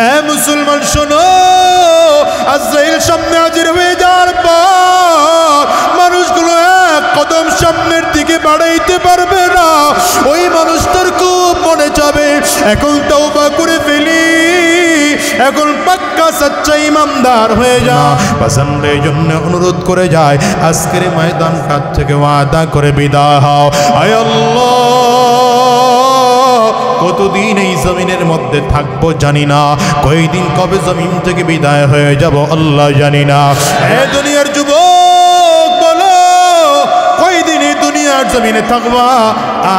এ মুসলমান শোনো, আজরাইল সামনে হাজির হয়ে যাওয়ার পর মানুষগুলো এক কদম সামনের দিকে বাড়াইতে পারবে না। ওই মানুষটার খুব মনে যাবে এখন তওবা করে ফেলি, এখন পাক্কা সচ্চা ইমানদার হয়ে যা। বাজানরে এই জন্য অনুরোধ করে যায়, আজকের ময়দান ঘাট থেকে ওয়াদা করে বিদায় হও। আয় আল্লাহ, কতদিন এই জমিনের মধ্যে থাকবো জানি না, কয়দিন কবে জমিন থেকে বিদায় হয়ে যাব আল্লাহ জানি না। এ দুনিয়ার যুবক বলো, কয়দিন এই দুনিয়ার জমিনে থাকবা?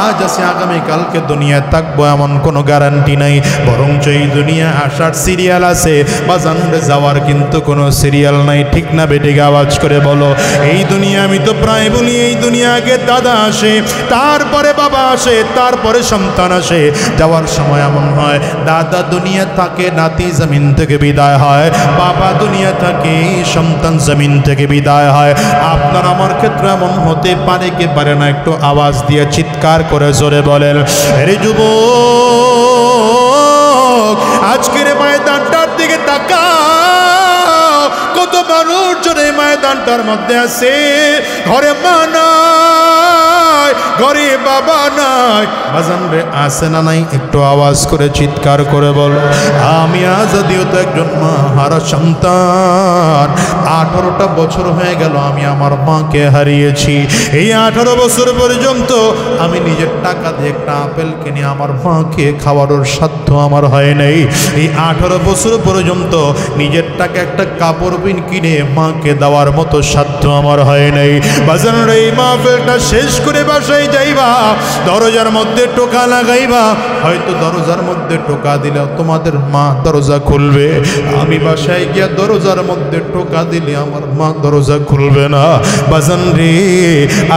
আজ আছে আগামী কালকে দুনিয়া থাকবো এমন কোনো গ্যারান্টি নাই, বরঞ্চ এই দুনিয়া আসার সিরিয়াল আছে, বাজানরে যাওয়ার কিন্তু কোনো সিরিয়াল নাই। ঠিক না বেটিক? আওয়াজ করে বলো। এই দুনিয়া, আমি তো প্রায় বলি, এই দুনিয়াকে দাদা আসে, তারপরে বাবা আসে, তারপরে সন্তান আসে। যাওয়ার সময় এমন হয়, দাদা দুনিয়া থাকে, নাতি জমিন থেকে বিদায় হয়, বাবা দুনিয়া থাকে, সন্তান জমিন থেকে বিদায় হয়। আপনার আমার ক্ষেত্রে এমন হতে পারে কি পারে না? একটু আওয়াজ দিয়ে চিৎকার করে জোরে বলেন। আরে যুবক, আজকের ময়দানটার দিকে তাকাও, কত মানুষ জনে ময়দানটার মধ্যে আছে, ঘরে মা নাই, ঘরে বাবা নাই। বাজান রে, আছে না নাই? একটু আওয়াজ করে চিৎকার করে বলো। আমি আজ যদিও তো একজন মা হারা সন্তান, 18টা বছর হয়ে গেল আমি আমার মাকে হারিয়েছি। এই 18 বছর পর্যন্ত আমি নিজের টাকা দিয়ে একটা আপেল কিনে আমার মাকে খাওয়ানোর সাধ্য আমার হয় নাই। এই 18 বছর পর্যন্ত নিজের টাকা একটা কাপড় বিন কিনে মাকে দেওয়ার মতো সাধ্য আমার হয় নাই। বাজান রে, এই মাহফিলটা শেষ করে বাসায় যাইবা, দরজার মধ্যে টোকা লাগাইবা, হয়তো দরজার মধ্যে টোকা দিলে তোমাদের মা দরজা খুলবে, আমি বাসায় গিয়া দরজার মধ্যে টোকা দিলে আমার মা দরজা খুলবে না। বাজান রে,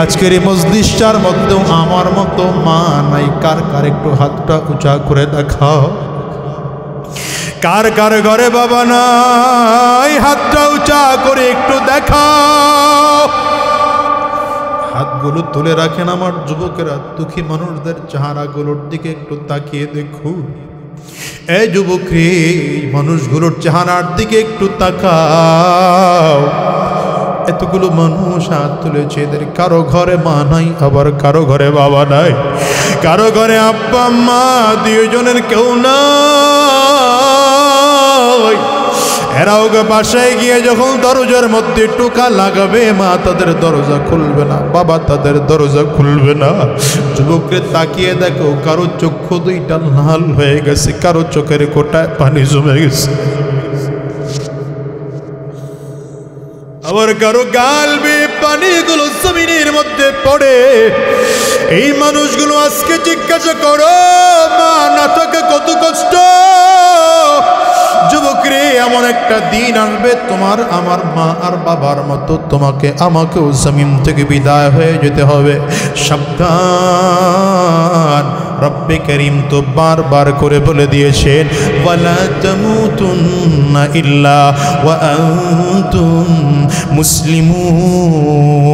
আজকের এই মজলিসটার মধ্যেও আমার মতো মা নাই। কার কার একটু হাতটা উঁচা করে দেখাও। কার কার ঘরে বাবা নাই? হাতটা উঁচা করে একটু দেখাও। হাতগুলো তুলে রাখেন আমার যুবকেরা, দুঃখী মানুষদের চেহারাগুলোর দিকে একটু তাকিয়ে দেখুন। এই যুবক রে, মানুষগুলোর চেহারার দিকে একটু তাকাও। এতগুলো মানুষ হাত তুলেছে, এদের কারো ঘরে মা নাই, আবার কারো ঘরে বাবা নাই, কারো ঘরে আব্বা মা দুজনের কেউ নাই। এরাও বাসায় গিয়ে যখন দরজার মধ্যে টোকা লাগাবে, মা তাদের দরজা খুলবে না, বাবা তাদের দরজা খুলবে না। যুবককে তাকিয়ে দেখো, কারো চক্ষু দুইটা লাল হয়ে গেছে, কারো চোখের কোটায় পানি জমে গেছে, আবার কারো গাল বেয়ে পানিগুলো জমিনের মধ্যে পড়ে। এই মানুষগুলো আজকে জিজ্ঞাসা করো, মা না থাকে কত কষ্ট। যুবক রে, এমন একটা দিন আসবে, তোমার আমার মা আর বাবার মতো তোমাকে আমাকেও জমিন থেকে বিদায় হয়ে যেতে হবে। সাবধান, রব্বে করিম তো বারবার করে বলে দিয়েছেন, ওয়ালা তামুতুন্না ইল্লা ওয়া আনতুম মুসলিমুন।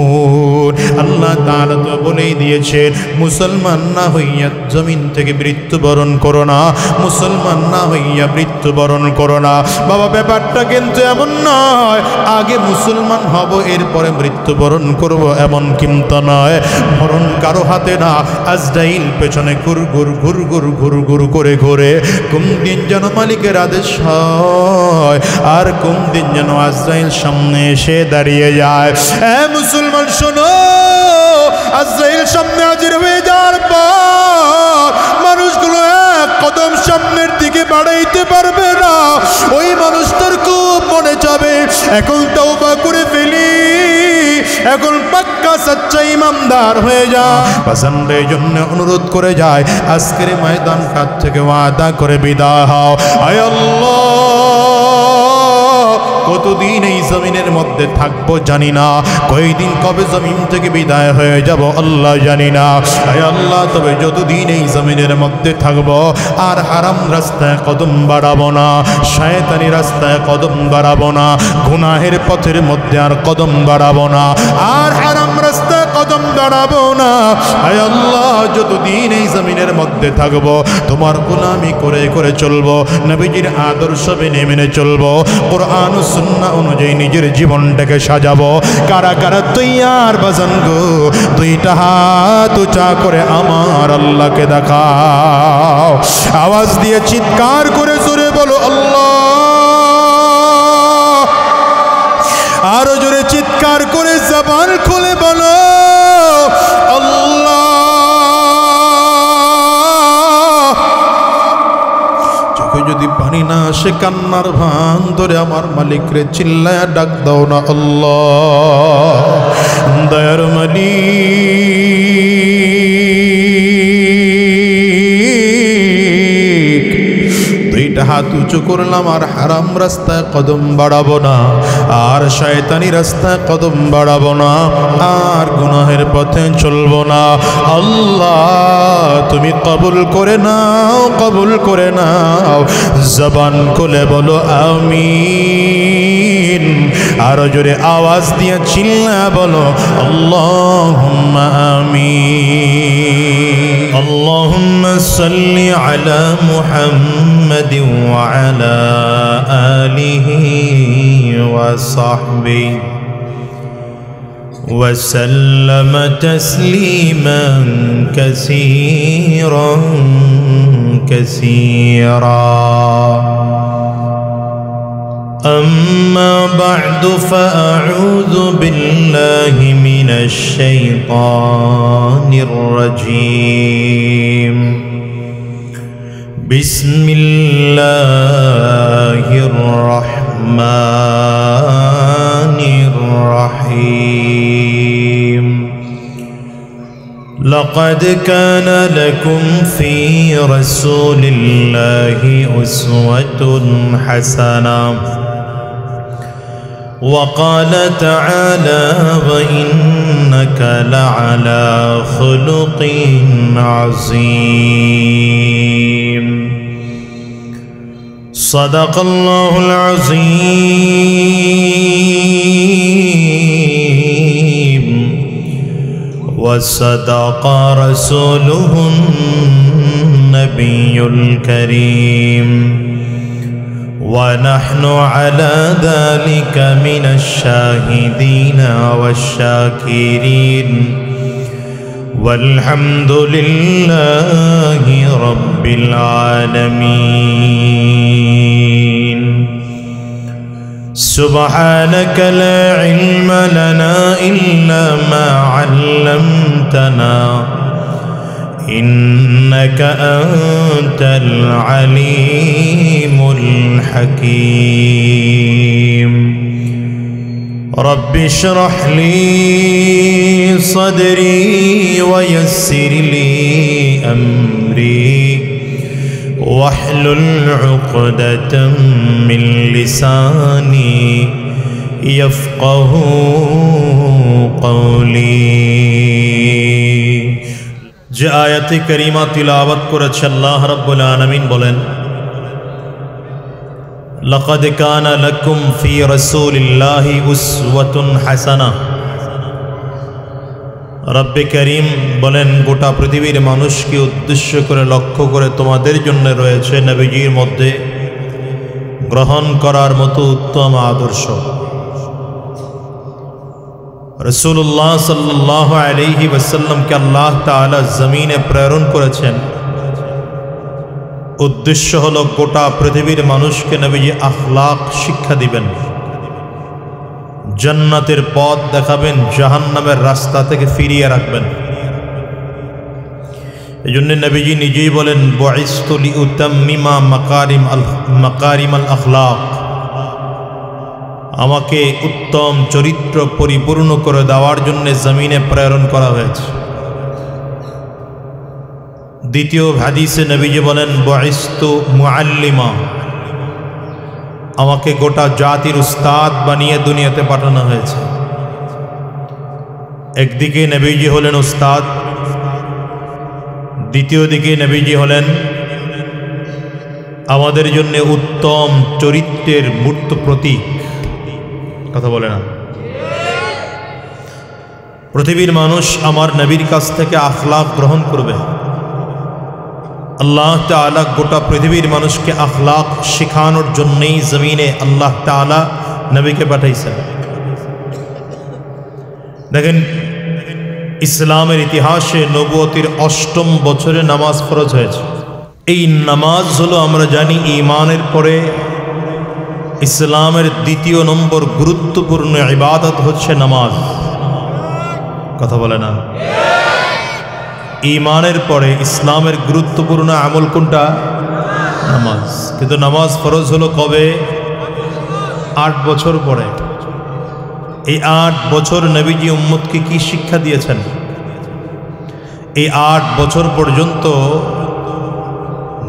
আল্লাহ তাআলা তো বলেই দিয়েছেন, মুসলমান না হইয়া জমিন থেকে মৃত্যুবরণ করো না, মুসলমান না হইয়া মৃত্যুবরণ করো না। বাবা, ব্যাপারটা কিন্তু এমন নয় আগে মুসলমান হব এরপরে মৃত্যুবরণ করব, এমন কিন্তু নয়। মরণ কারো হাতে না, আজরাইল পেছনে ঘুর ঘুর ঘুর ঘুর ঘুর ঘুর করে ঘুরে কোন দিন যেন মালিকের আদেশ হয়, আর কোন দিন যেন আজরাইল সামনে এসে দাঁড়িয়ে যায়। এ মুসলমান শোনো, আজরাইল সামনে হাজির হয়ে যাওয়ার পর মানুষগুলো এক কদম সামনের দিকে বাড়াইতে পারবে না। ওই মানুষটার খুব মনে যাবে এখন তওবা করে ফেলি, এখন পাক্কা সচ্চা ইমানদার হয়ে যা। বাজানরে এই জন্য অনুরোধ করে যায়, আজকের ময়দান ঘাট থেকে ওয়াদা করে বিদায় হও। আয় আল্লাহ, কতদিন এই জমিনের মধ্যে থাকবো জানি না, কয়দিন কবে জমিন থেকে বিদায় হয়ে যাব আল্লাহ জানি না। আয় আল্লাহ, তবে যতদিন এই জমিনের মধ্যে থাকবো আর হারাম রাস্তায় কদম বাড়াবো না, শয়তানি রাস্তায় কদম বাড়াবো না, গুনাহের পথের মধ্যে আর কদম বাড়াবো না, আর হারাম রাস্তায় কদম দাঁড়াবো না। আয় আল্লাহ, যতদিন এই জমিনের মধ্যে থাকবো তোমার গোলামি করে করে চলবো, নবীজির আদর্শ মেনে মেনে চলবো, কোরআন ও সুন্নাহ অনুযায়ী নিজের জীবনটাকে সাজাবো। কারা কারা তৈয়ার বাজান গো? দুইটা হাত উঁচা করে আমার আল্লাহকে দেখাও। আওয়াজ দিয়ে চিৎকার করে জোরে বলো আল্লাহ। আরো জোরে চিৎকার করে জবান খুলে বলো আল্লাহ। চোখে যদি পানি না আসে কান্নার ভান ধরে আমার মালিকরে চিল্লায়া ডাক দাও না আল্লাহ। দয়ার মালিক, দুইটা হাত উঁচু করলাম আর হারাম রাস্তায় কদম বাড়াবো না, আর শয়তানি রাস্তায় কদম বাড়াবো না, আর গুনাহের পথে চলবো না। আল্লাহ তুমি কবুল করে নাও, কবুল করে নাও। জবান খুলে বলো আমিন। আরো জোরে আওয়াজ দিয়ে চিল্লা বলো আল্লাহুম্মা আমিন। আল্লাহুম্মা সাল্লি আলা মুহাম্মাদিন ওয়া আলা আলিহি ওয়া সাহবিহি وسلم تسليما كثيرا كثيرا. أما بعد فأعوذ بالله من الشيطان الرجيم. بسم الله الرحمن الرحيم. لقد كان لكم في رسول الله أسوة حسنة. وقال تعالى وإنك لعلى خلق عظيم. صدق الله العظيم وصدق رسوله النبي الكريم ونحن على ذلك من الشاهدين والشاكرين والحمد لله رب العالمين. سبحانك لا علم لنا إلا ما علمتنا إنك أنت العليم الحكيم. رب اشرح لي صدري ويسر لي أمري واحلل عقدة من لساني يفقه قولي. যে আয়াতে কারিমা তিলাওয়াত করেছে আল্লাহ রাব্বুল আলামিন বলেন, লাকাদ কানা লাকুম ফি রাসূলিল্লাহি উসওয়াতুন হাসানাহ। রব্বে করিম বলেন, গোটা পৃথিবীর মানুষকে উদ্দেশ্য করে লক্ষ্য করে তোমাদের জন্য রয়েছে নবীজির মধ্যে গ্রহণ করার মতো উত্তম আদর্শ। রাসূলুল্লাহ সাল্লাল্লাহু আলাইহি ওয়াসাল্লামকে আল্লাহ তাআলা জমিনে প্রেরণ করেছেন। উদ্দেশ্য হলো গোটা পৃথিবীর মানুষকে নবীজি আখলাক শিক্ষা দিবেন, জান্নাতের পথ দেখাবেন, জাহান্নামের রাস্তা থেকে ফিরিয়ে রাখবেন। এই জন্য নবীজি নিজেই বলেন, বুইসতু লিউতাম্মিমা মাকারিমাল আখলাক, আমাকে উত্তম চরিত্র পরিপূর্ণ করে দেওয়ার জন্য জমিনে প্রেরণ করা হয়েছে। দ্বিতীয় হাদিসে নবীজি বলেন, বুইসতু মুআল্লিমা, আমাকে গোটা জাতির উস্তাদ বানিয়ে দুনিয়াতে পাঠানো হয়েছে। একদিকে নবীজি হলেন উস্তাদ, দ্বিতীয় দিকে নবীজি হলেন আমাদের জন্য উত্তম চরিত্রের মূর্ত প্রতীক। কথা বলে না? পৃথিবীর মানুষ আমার নবীর কাছ থেকে আখলাক গ্রহণ করবে। আল্লাহ তাআলা গোটা পৃথিবীর মানুষকে আখলাক শেখানোর জন্যই জমিনে আল্লাহ তাআলা নবীকে পাঠাইছেন। দেখেন, ইসলামের ইতিহাসে নবুয়তির ৮ম বছরে নামাজ ফরজ হয়েছে। এই নামাজ হলো, আমরা জানি, ঈমানের পরে ইসলামের ২য় নম্বর গুরুত্বপূর্ণ ইবাদত হচ্ছে নামাজ। কথা বলে না? ঈমানের পরে ইসলামের গুরুত্বপূর্ণ আমল কোনটা? নামাজ। কিন্তু নামাজ ফরজ হলো কবে? ৮ বছর পরে। এই ৮ বছর নবীজি উম্মতকে কি শিক্ষা দিয়েছেন? এই ৮ বছর পর্যন্ত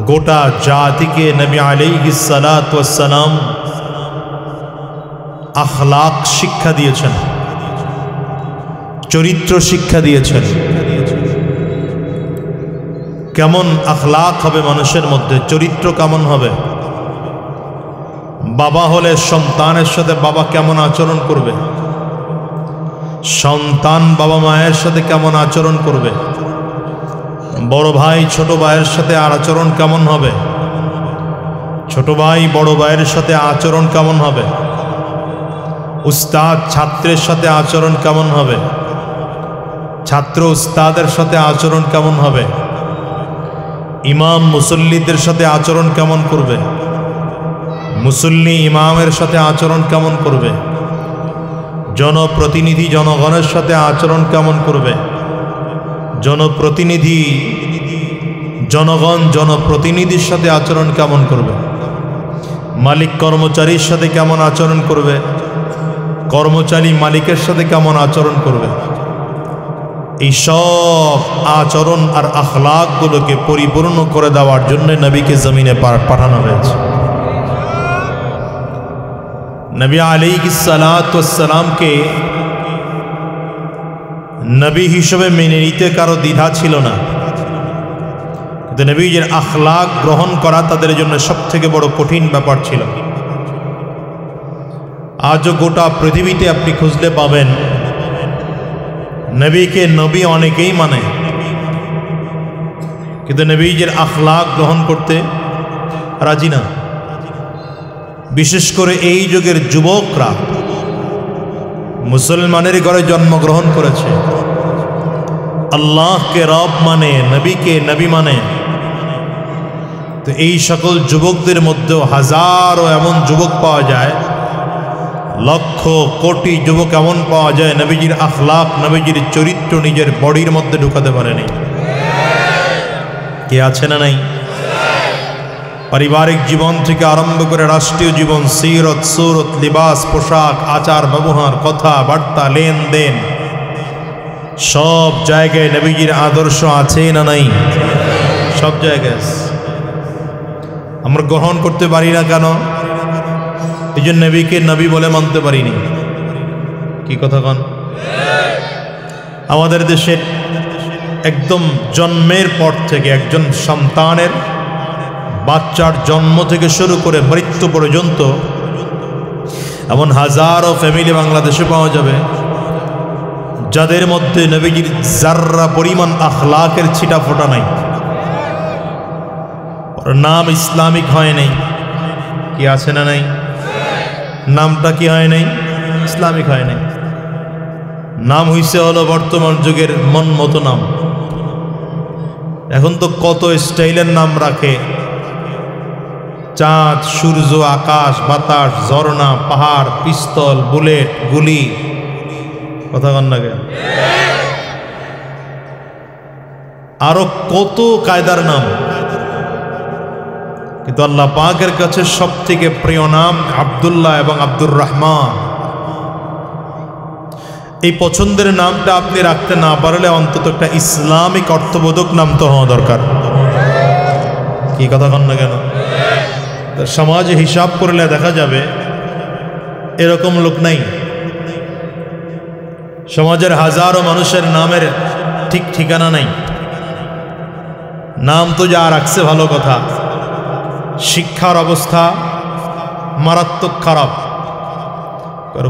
গোটা জাতিকে নবী আলাইহিস সালাতু ওয়াস সালাম আখলাক শিক্ষা দিয়েছেন, চরিত্র শিক্ষা দিয়েছেন। কেমন আখলাক হবে মানুষের মধ্যে, চরিত্র কেমন হবে? বাবা হলে সন্তানের সাথে বাবা কেমন আচরণ করবে, সন্তান বাবা মায়ের সাথে কেমন আচরণ করবে, বড় ভাই ছোট ভাইয়ের সাথে আচরণ কেমন হবে, ছোট ভাই বড় ভাইয়ের সাথে আচরণ কেমন হবে, উস্তাদ ছাত্রের সাথে আচরণ কেমন হবে, ছাত্র উস্তাদের সাথে আচরণ কেমন হবে, ইমাম মুসল্লিদের সাথে আচরণ কেমন করবে, মুসল্লি ইমামের সাথে আচরণ কেমন করবে, জনপ্রতিনিধি জনগণের সাথে আচরণ কেমন করবে, জনপ্রতিনিধি জনগণ জনপ্রতিনিধির সাথে আচরণ কেমন করবে, মালিক কর্মচারীর সাথে কেমন আচরণ করবে, কর্মচারী মালিকের সাথে কেমন আচরণ করবে। এই সব আচরণ আর আখলাকগুলোকে পরিপূর্ণ করে দেওয়ার জন্য নবীকে জমিনে পাঠানো হয়েছে। নবী আলাইহিস সালাতু ওয়াস সালামকে নবী হিসেবে মেনে নিতে কারো দ্বিধা ছিল না, কিন্তু নবীর আখলাক গ্রহণ করা তাদের জন্য সবথেকে বড় কঠিন ব্যাপার ছিল। আজও গোটা পৃথিবীতে আপনি খুঁজলে পাবেন নবীকে নবী অনেকেই মানে, কিন্তু নবীর আখলাক গ্রহণ করতে রাজি না। বিশেষ করে এই যুগের যুবকরা মুসলমানের ঘরে জন্মগ্রহণ করেছে, আল্লাহকে রব মানে, নবীকে নবী মানে। তো এই সকল যুবকদের মধ্যেও হাজারো এমন যুবক পাওয়া যায়, লক্ষ কোটি যুবক এমন পাওয়া যায় নবীজির আখলাক, নবীজির চরিত্র নিজের বডির মধ্যে ঢুকাতে পারেনি। কে আছে না নাই? পারিবারিক জীবন থেকে আরম্ভ করে রাষ্ট্রীয় জীবন, সিরত সুরত, লিবাস, পোশাক, আচার ব্যবহার, কথা বার্তা, লেনদেন, সব জায়গায় নবীজির আদর্শ আছে না নাই? সব জায়গায়। আমরা গ্রহণ করতে পারি না কেন? এই জন্য নবীকে নবী বলে মানতে পারিনি। কি কথা কন? আমাদের দেশের একদম জন্মের পর থেকে একজন সন্তানের, বাচ্চার জন্ম থেকে শুরু করে মৃত্যু পর্যন্ত এমন হাজারো ফ্যামিলি বাংলাদেশে পাওয়া যাবে যাদের মধ্যে নবীজির যাররা পরিমাণ আখলাকের ছিটা ফোটা নাই। ওর নাম ইসলামিক হয় নাই। কি আছে না নাই? নামটা কি হয় নাই? ইসলামিক হয় নাই। নাম হইছে হলো বর্তমান যুগের মন মতো নাম। এখন তো কত স্টাইলের নাম রাখে, চাঁদ, সূর্য, আকাশ, বাতাস, ঝর্ণা, পাহাড়, পিস্তল, বুলেট, গুলি। কথা কন না কেন? আরো কত কায়দার নাম। কিন্তু আল্লাহ পাকের কাছে সব থেকে প্রিয় নাম আব্দুল্লাহ এবং আব্দুর রহমান। এই পছন্দের নামটা আপনি রাখতে না পারলে অন্তত একটা ইসলামিক অর্থবোধক নাম তো হওয়া দরকার। কি কথা কন না কেন? সমাজে হিসাব করলে দেখা যাবে এরকম লোক নাই। সমাজের হাজারো মানুষের নামের ঠিক ঠিকানা নাই। নাম তো যা রাখছে ভালো কথা, শিক্ষার অবস্থা মারাত্মক খারাপ।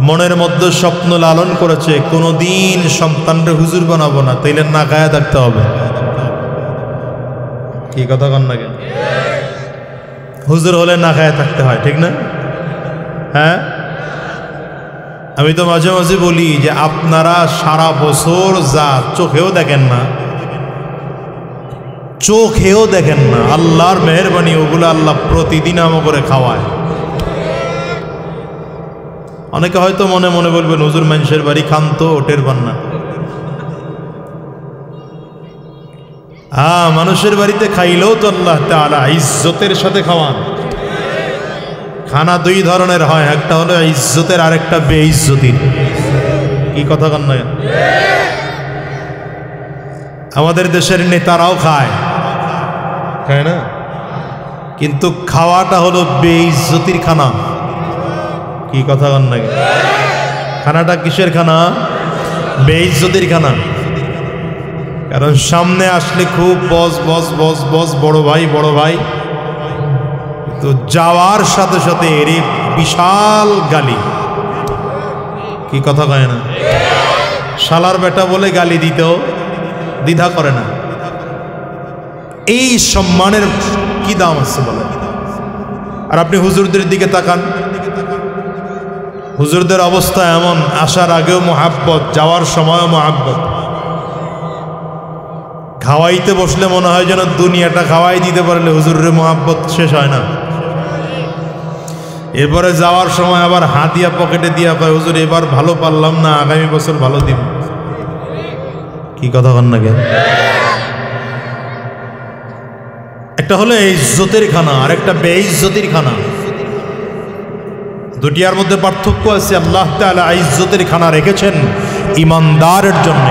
মনের মধ্যে স্বপ্ন লালন করেছে কোনোদিন সন্তানরে হুজুর বানাবো না, তাইলে না খায়া থাকতে হবে। কি কথা কন না কেন? হুজুর হলে না খায়া থাকতে হয়, ঠিক না? হ্যাঁ, আমি তো মাঝে মাঝে বলি যে আপনারা সারা বছর যা চোখেও দেখেন না, চোখেও দেখেন না, আল্লাহর মেহেরবানি ওগুলো আল্লাহ প্রতিদিন আমো করে খাওয়ায়। অনেকে হয়তো মনে মনে বলবেন হুজুর মানুষের বাড়ি খান তো ওটের বান্না। মানুষের বাড়িতে খাইলেও তো আল্লাহ তাআলা ইজ্জতের সাথে খাওয়ান। খানা দুই ধরনের হয়, একটা হলো ইজ্জতের, আরেকটা বেইজ্জতির। কি কথা কন না? আমাদের দেশের নেতারাও খায়, খায় না? কিন্তু খাওয়াটা হলো বেইজ্জতির খানা। কি কথা কন না? খানাটা কিসের খানা? বেইজ্জতির খানা। কারণ সামনে আসলে খুব বস বস বস বস, বড় ভাই বড় ভাই, তো যাওয়ার সাথে সাথে এর বিশাল গালি। কি কথা কয় না? শালার বেটা বলে গালি দিতেও দ্বিধা করে না। এই সম্মানের কি দাম আছে বলে? আর আপনি হুজুরদের দিকে তাকান, হুজুরদের অবস্থা এমন, আসার আগেও মোহাব্বত, যাওয়ার সময়ও মোহাব্বত। খাওয়াইতে বসলে মনে হয় যেন দুনিয়াটা খাওয়াই দিতে পারলে হুজুরের মোহাব্বত শেষ হয় না। এরপরে যাওয়ার সময় আবার হাতিয়া পকেটে দিয়া কয় হুজুর এবার ভালো পারলাম না, আগামী বছর ভালো দিব। কি কথা কন না কেন? একটা হলো ইজ্জতের খানা, আর একটা বেইজ্জতির খানা। দুটিয়ার মধ্যে পার্থক্য আছে। আল্লাহ তাআলা ইজ্জতের খানা রেখেছেন ইমানদারের জন্য,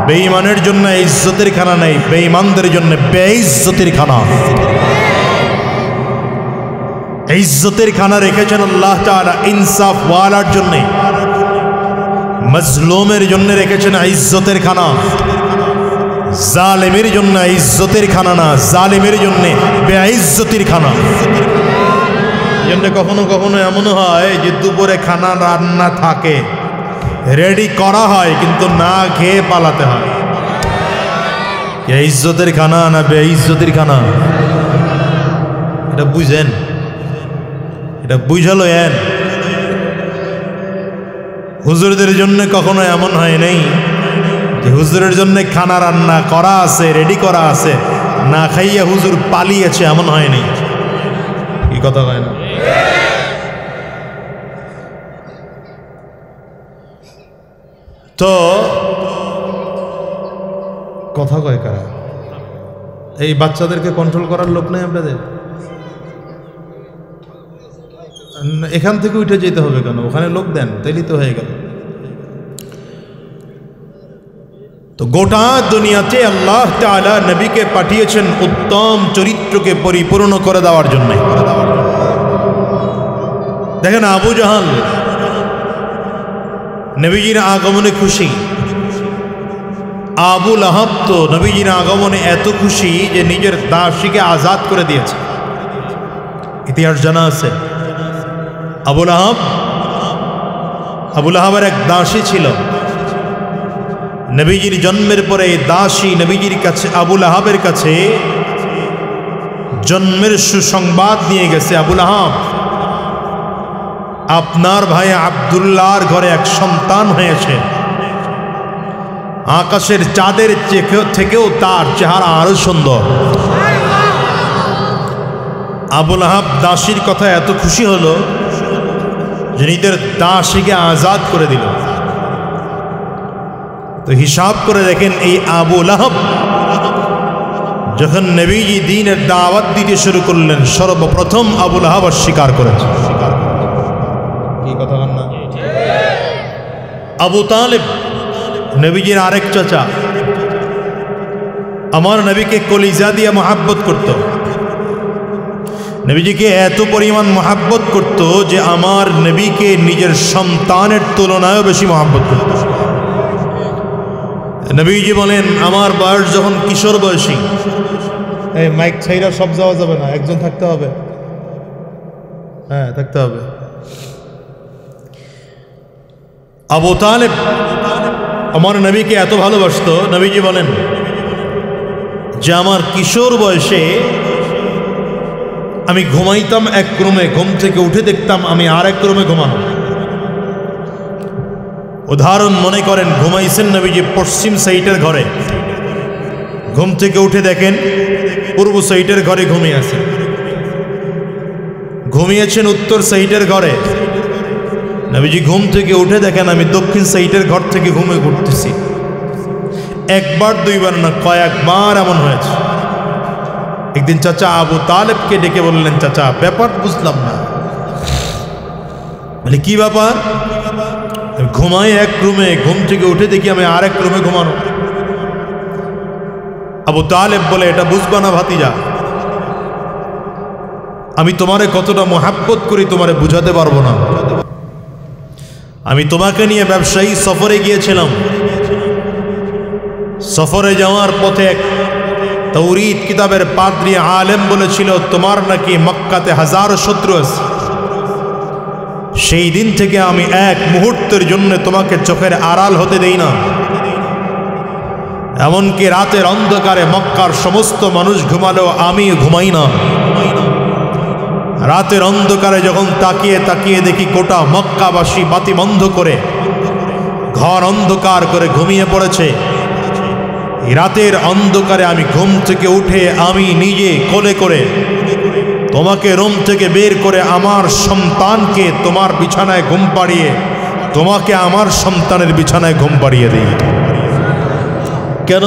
বেঈমানের জন্য ইজ্জতের খানা নেই, বেঈমানদের জন্য বেইজ্জতির খানা। ইজ্জতের খানা রেখেছেন আল্লাহ তাআলা ইনসাফ ওয়ালার জন্য, মজলুমের জন্য রেখেছেন ইজ্জতের খানা। জালেমের জন্য ইজ্জতের খানা না, জালেমের জন্য বেইজ্জতির খানা। জন্য কখনো কখনো এমন হয় যে দুপুরে খানা রান্না থাকে, রেডি করা হয়, কিন্তু না খেয়ে পালাতে হয়। ইজ্জতের খানা না বেইজ্জতির খানা? এটা বুঝেন, এটা বুঝালো এন। হুজুরদের জন্য কখনো এমন হয় নাই যে হুজুরের জন্য খানা রান্না করা আছে, রেডি করা আছে, না খাইয়া হুজুর পালিয়েছে, এমন হয় নাই। কি কথা হয় না? তো কথা কয় কারা? এই বাচ্চাদেরকে কন্ট্রোল করার লোক নেই আপনাদের? এখান থেকে উঠে যেতে হবে কেন? ওখানে লোক দেন, তাইলে তো হয়ে গেল। তো গোটা দুনিয়াতে আল্লাহ তাআলা নবীকে পাঠিয়েছেন উত্তম চরিত্রকে পরিপূর্ণ করে দেওয়ার জন্য। দেখেন আবু জাহাল নবীজির আগমনে খুশি, আবু লাহাব তো নবীজির আগমনে এত খুশি যে নিজের দাসীকে আজাদ করে দিয়েছে। ইতিহাস জানা আছে। আবু লাহাবের এক দাসী ছিল। নবীজির জন্মের পরে এই দাসী নবীজির কাছে, আবু লাহাবের কাছে জন্মের সুসংবাদ নিয়ে গেছে। আবু লাহাব, আপনার ভাই আব্দুল্লাহর ঘরে এক সন্তান হয়েছে, আকাশের চাঁদের থেকেও তার চেহারা আরো সুন্দর। আবু লাহাব দাসীর কথা এত খুশি হলো যে নিজের দাসীকে আজাদ করে দিল। তো হিসাব করে দেখেন, এই আবু লাহাব যখন নবীজি দ্বীনের দাওয়াত দিতে শুরু করলেন, সর্বপ্রথম আবু লাহাব স্বীকার করেছে। কি কথা না? আবু তালেব নবীজির আরেক চাচা, আমার নবীকে কলিজা দিয়ে মহাব্বত করত। নবীজিকে এত পরিমাণ মহাব্বত করত যে আমার নবীকে নিজের সন্তানের তুলনায়ও বেশি মহাব্বত করত। নবীজি বলেন, আমার বয়স যখন কিশোর বয়সী, এই মাইক ছাইরা সব যাওয়া যাবে না, একজন থাকতে হবে। হ্যাঁ, থাকতে হবে। আবু তালেব আমার নবীকে এত ভালোবাসতো, নবীজি বলেন যে আমার কিশোর বয়সে আমি ঘুমাইতাম এক রুমে, ঘুম থেকে উঠে দেখতাম আমি আর এক রুমে ঘুমানো। উদাহরণ মনে করেন ঘুমাইছেন নবীজি পশ্চিম সাইডের ঘরে, ঘুম থেকে উঠে দেখেন পূর্ব সাইডের ঘরে ঘুমিয়ে আছেন। ঘুমিয়েছেন উত্তর সাইডের ঘরে, নবীজি ঘুম থেকে উঠে দেখেন আমি দক্ষিণ সাইডের ঘর থেকে ঘুমিয়ে উঠতেছি। একবার দুইবার না, কয়েকবার এমন হয়েছে। একদিন চাচা আবু তালেবকে ডেকে বললেন, চাচা ব্যাপার বুঝলাম না। বলে কি ব্যাপার? ঘুমাই এক রুমে, ঘুম থেকে উঠে দেখি আমি আর এক রুমে ঘুমানো। আবু তালেব বলে, এটা বুঝবা না ভাতিজা, আমি তোমারে কতটা মোহাব্বত করি তোমারে বুঝাতে পারবো না। আমি তোমাকে নিয়ে ব্যবসায়ী সফরে গিয়েছিলাম। সফরে যাওয়ার পথে এক তৌরিদ কিতাবের পাদ্রী আলেম বলেছিল তোমার নাকি মক্কাতে হাজারো শত্রু আছে। সেই দিন থেকে আমি এক মুহূর্তের জন্য তোমাকে চোখের আড়াল হতে দেই না। এমনকি রাতের অন্ধকারে মক্কার সমস্ত মানুষ ঘুমালেও আমি ঘুমাই না। রাতের অন্ধকারে যখন তাকিয়ে তাকিয়ে দেখি গোটা মক্কাবাসী বাতি বন্ধ করে ঘর অন্ধকার করে ঘুমিয়ে পড়েছে, রাতের অন্ধকারে আমি ঘুম থেকে উঠে আমি নিজে কোলে করে তোমাকে রুম থেকে বের করে আমার সন্তানকে তোমার বিছানায় ঘুম পাড়িয়ে তোমাকে আমার সন্তানের বিছানায় ঘুম পাড়িয়ে দিই। কেন?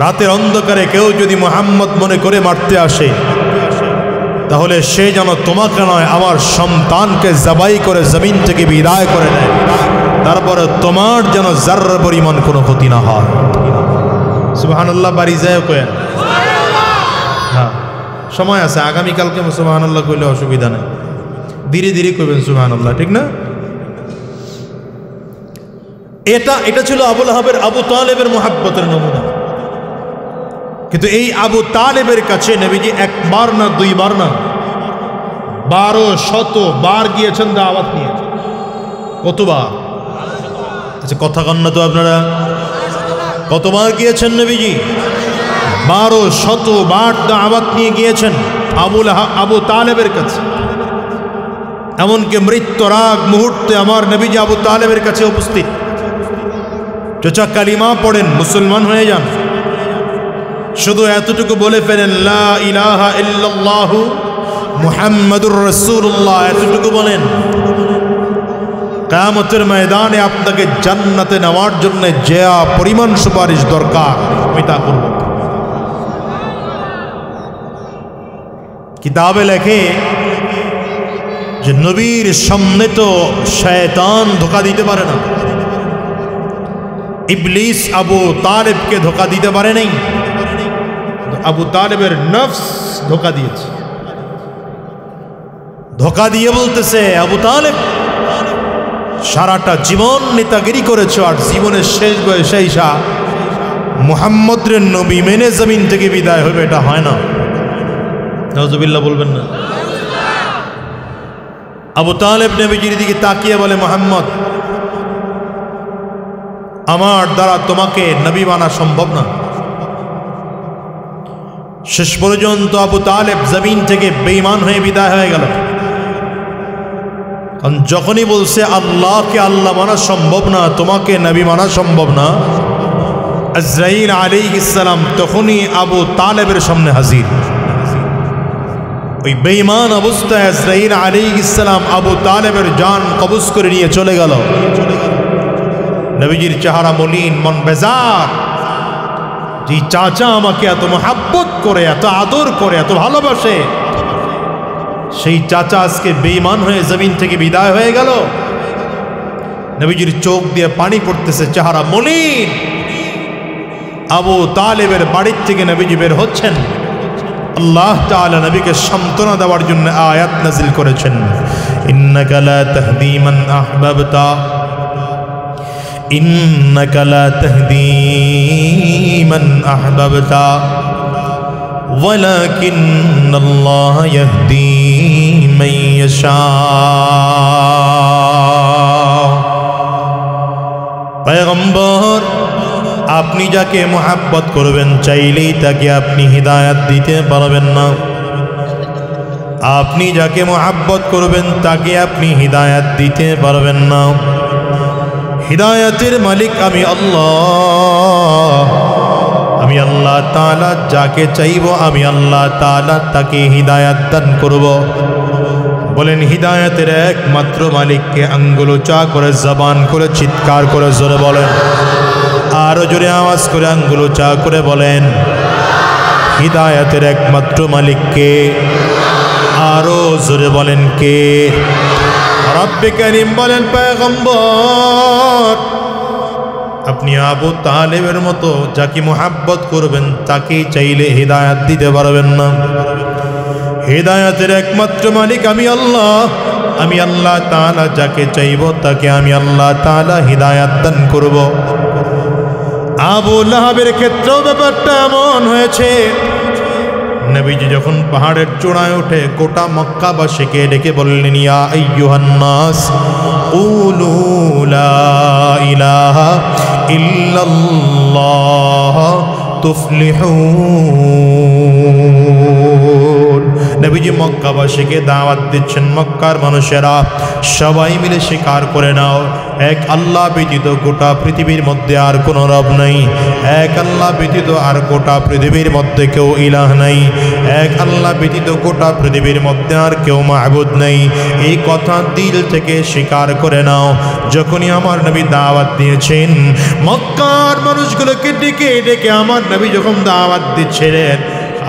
রাতের অন্ধকারে কেউ যদি মুহাম্মদ মনে করে মারতে আসে তাহলে সে যেন তোমাকে নয় আমার সন্তানকে জবাই করে জমিন থেকে বিদায় করে দেয়, তারপরে তোমার যেন যাররা পরিমাণ কোনো ক্ষতি না হয়। সুবহানাল্লাহ বাড়ি যায় কয়েন। হ্যাঁ সময় আছে, আগামীকালকে সুবহানাল্লাহ কইলে অসুবিধা নেই, ধীরে ধীরে কইবেন সুবহানাল্লাহ, ঠিক না? এটা ছিল আবু লাহাবের আবু তালেবের মুহাব্বতের নমুনা। কিন্তু এই আবু তালেবের কাছে নবীজি একবার না দুইবার না 1200 বার গিয়েছেন দাওয়াত নিয়ে। কতবার? আচ্ছা কথা কন না তো আপনারা, কতবার গিয়েছেন নবীজি? 1200 বার দাওয়াত নিয়ে গিয়েছেন আবু তালেবের কাছে। এমনকি মৃত্যুর আগ মুহূর্তে আমার নবীজি আবু তালেবের কাছে উপস্থিত। চাচা কালিমা পড়েন, মুসলমান হয়ে যান, শুধু এতটুকু বলে ফেলেন লা ইলাহা ইল্লাল্লাহু মুহাম্মাদুর রাসূলুল্লাহ, এতটুকু বলেন, কিয়ামতের ময়দানে আপনাকে জান্নাতে নেওয়ার জন্য যে পরিমাণ সুপারিশ দরকার আমি তা করব। কিতাবে লেখে যে নবীর সামনে তো শয়তান ধোঁকা দিতে পারে না, ইবলিস আবু তালেবকে ধোঁকা দিতে পারে নাই, আবু তালেবের নফস ধোঁকা দিয়েছে। ধোঁকা দিয়ে বলতেছে, আবু তালেব সারাটা জীবন নেতাগিরি করেছ আর জীবনের শেষ বয়সে ঈশা মুহাম্মদের নবী মেনে জমিন থেকে বিদায় হবে, এটা হয় না। নাউজুবিল্লাহ বলবেন না। আবু তালেব নবীজির দিকে তাকিয়ে বলে, মুহাম্মদ আমার দ্বারা তোমাকে নবী মানা সম্ভব না। শেষ পর্যন্ত আবু তালেব জমিন থেকে বেঈমান হয়ে বিদায় হয়ে গেল। কারণ যখনই বলছে আল্লাহকে আল্লাহ মানা সম্ভব না, তোমাকে নবী মানা সম্ভব না, আজরাইল আলাইহিস সালাম তখনই আবু তালেবের সামনে হাজির। ওই বেঈমান অবস্থায় আজরাইল আলাইহিস সালাম আবু তালেবের জান কবজ করে নিয়ে চলে গেল। নবীজির চেহারা মলিন, মন বেজার। যে চাচা আমাকে এত মহাব্বত করে, এত আদর করে, এত ভালোবাসে, সেই চাচা আজকে বেঈমান হয়ে জমিন থেকে বিদায় হয়ে গেল। নবীজির চোখ দিয়ে পানি পড়তেছে, চেহারা মলিন। আবু তালেবের বাড়ির থেকে নবীজি বের হচ্ছেন। আল্লাহ তাআলা নবীকে সান্ত্বনা দেওয়ার জন্য আয়াত নাজিল করেছেন, ইন্নাকা লা তাহদি মান আহবাবতা ইন্নাকা লা তাহদি মান আহবাবতা ওয়ালাকিন্নাল্লাহ ইয়াহদি মান ইয়াশা। আপনি যাকে মোহাব্বত করবেন চাইলেই তাকে আপনি হিদায়াত দিতে পারবেন না। আপনি যাকে মোহাব্বত করবেন তাকে আপনি হিদায়াত দিতে পারবেন না। হিদায়াতের মালিক আমি আল্লাহ। আমি আল্লাহ তাআলা যাকে চাইব আমি আল্লাহ তাআলা তাকে হিদায়াত দান করব। বলেন হিদায়াতের একমাত্র মালিককে আঙ্গুল উঁচা করে জবান করে চিৎকার করে জোরে বলেন, আরো জোরে আওয়াজ করে আঙ্গুল উঁচা করে বলেন হিদায়াতের একমাত্র মালিককে। আরো জোরে বলেন কে? রব্বে কারীম বলেন পয়গম্বর আপনি আবু তালেবের মতো যাকে মোহাব্বত করবেন তাকে চাইলে হিদায়াত দিতে পারবেন না। হিদায়াতের একমাত্র মালিক আমি আল্লাহ। আমি আল্লাহ তাআলা যাকে চাইব তাকে আমি আল্লাহ তাআলা হিদায়াত দান করব। আবু লাহাবের ক্ষেত্রেও ব্যাপারটা এমন হয়েছে। নবীজি যখন পাহাড়ের চূড়ায় উঠে গোটা মক্কাবাসীকে ডেকে বললেন, ইয়া আইয়ুহান নাস কুলু লা ইলাহা ইল্লাল্লাহ তুফলিহুন। নবীজি মক্কাবাসীকে দাওয়াত দিচ্ছেন, মক্কার মানুষেরা সবাই মিলে স্বীকার করে নাও এক আল্লাহ ব্যতীত গোটা পৃথিবীর মধ্যে আর কোনো রব নাই। এক আল্লাহ ব্যতীত আর গোটা পৃথিবীর মধ্যে কেউ ইলাহ নাই। এক আল্লাহ ব্যতীত গোটা পৃথিবীর মধ্যে আর কেউ মাহবুদ নাই। এই কথা দিল থেকে স্বীকার করে নাও। যখনই আমার নবী দাওয়াত দিয়েছেন, মক্কার মানুষগুলোকে ডেকে ডেকে আমার নবী যখন দাওয়াত দিচ্ছিলেন,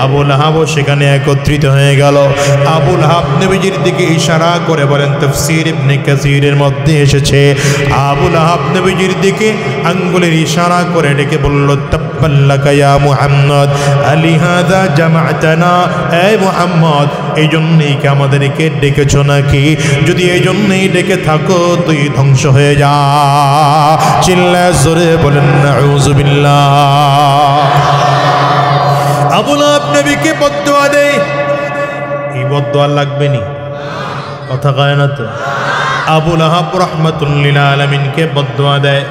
আবু লাহাবও সেখানে একত্রিত হয়ে গেল। আবু লাহাব নবীজির দিকে ইশারা করে বলেন, তাফসীর ইবনে কাসীরের মধ্যে এসেছে আবু লাহাব নবীজির দিকে আঙ্গুলের ইশারা করে ডেকে বলল, তাব্বাল্লাকা ইয়া মুহাম্মদ আলিহাযা জামা'তানা। হে মুহাম্মদ এই জন্যই কি আমাদেরকে ডেকেছো নাকি? যদি এই জন্যই ডেকে থাকো তুই ধ্বংস হয়ে যা। চিল্লায়ে জোরে বলেন নাউযুবিল্লাহ। আবু লাহাব নবীকে বদদুয়া দেয়। এই বদদুয়া লাগবে নি? কথা কয় না তো। আবু লাহাব রাহমাতুল লিল আলামিনকে বদদুয়া দেয়।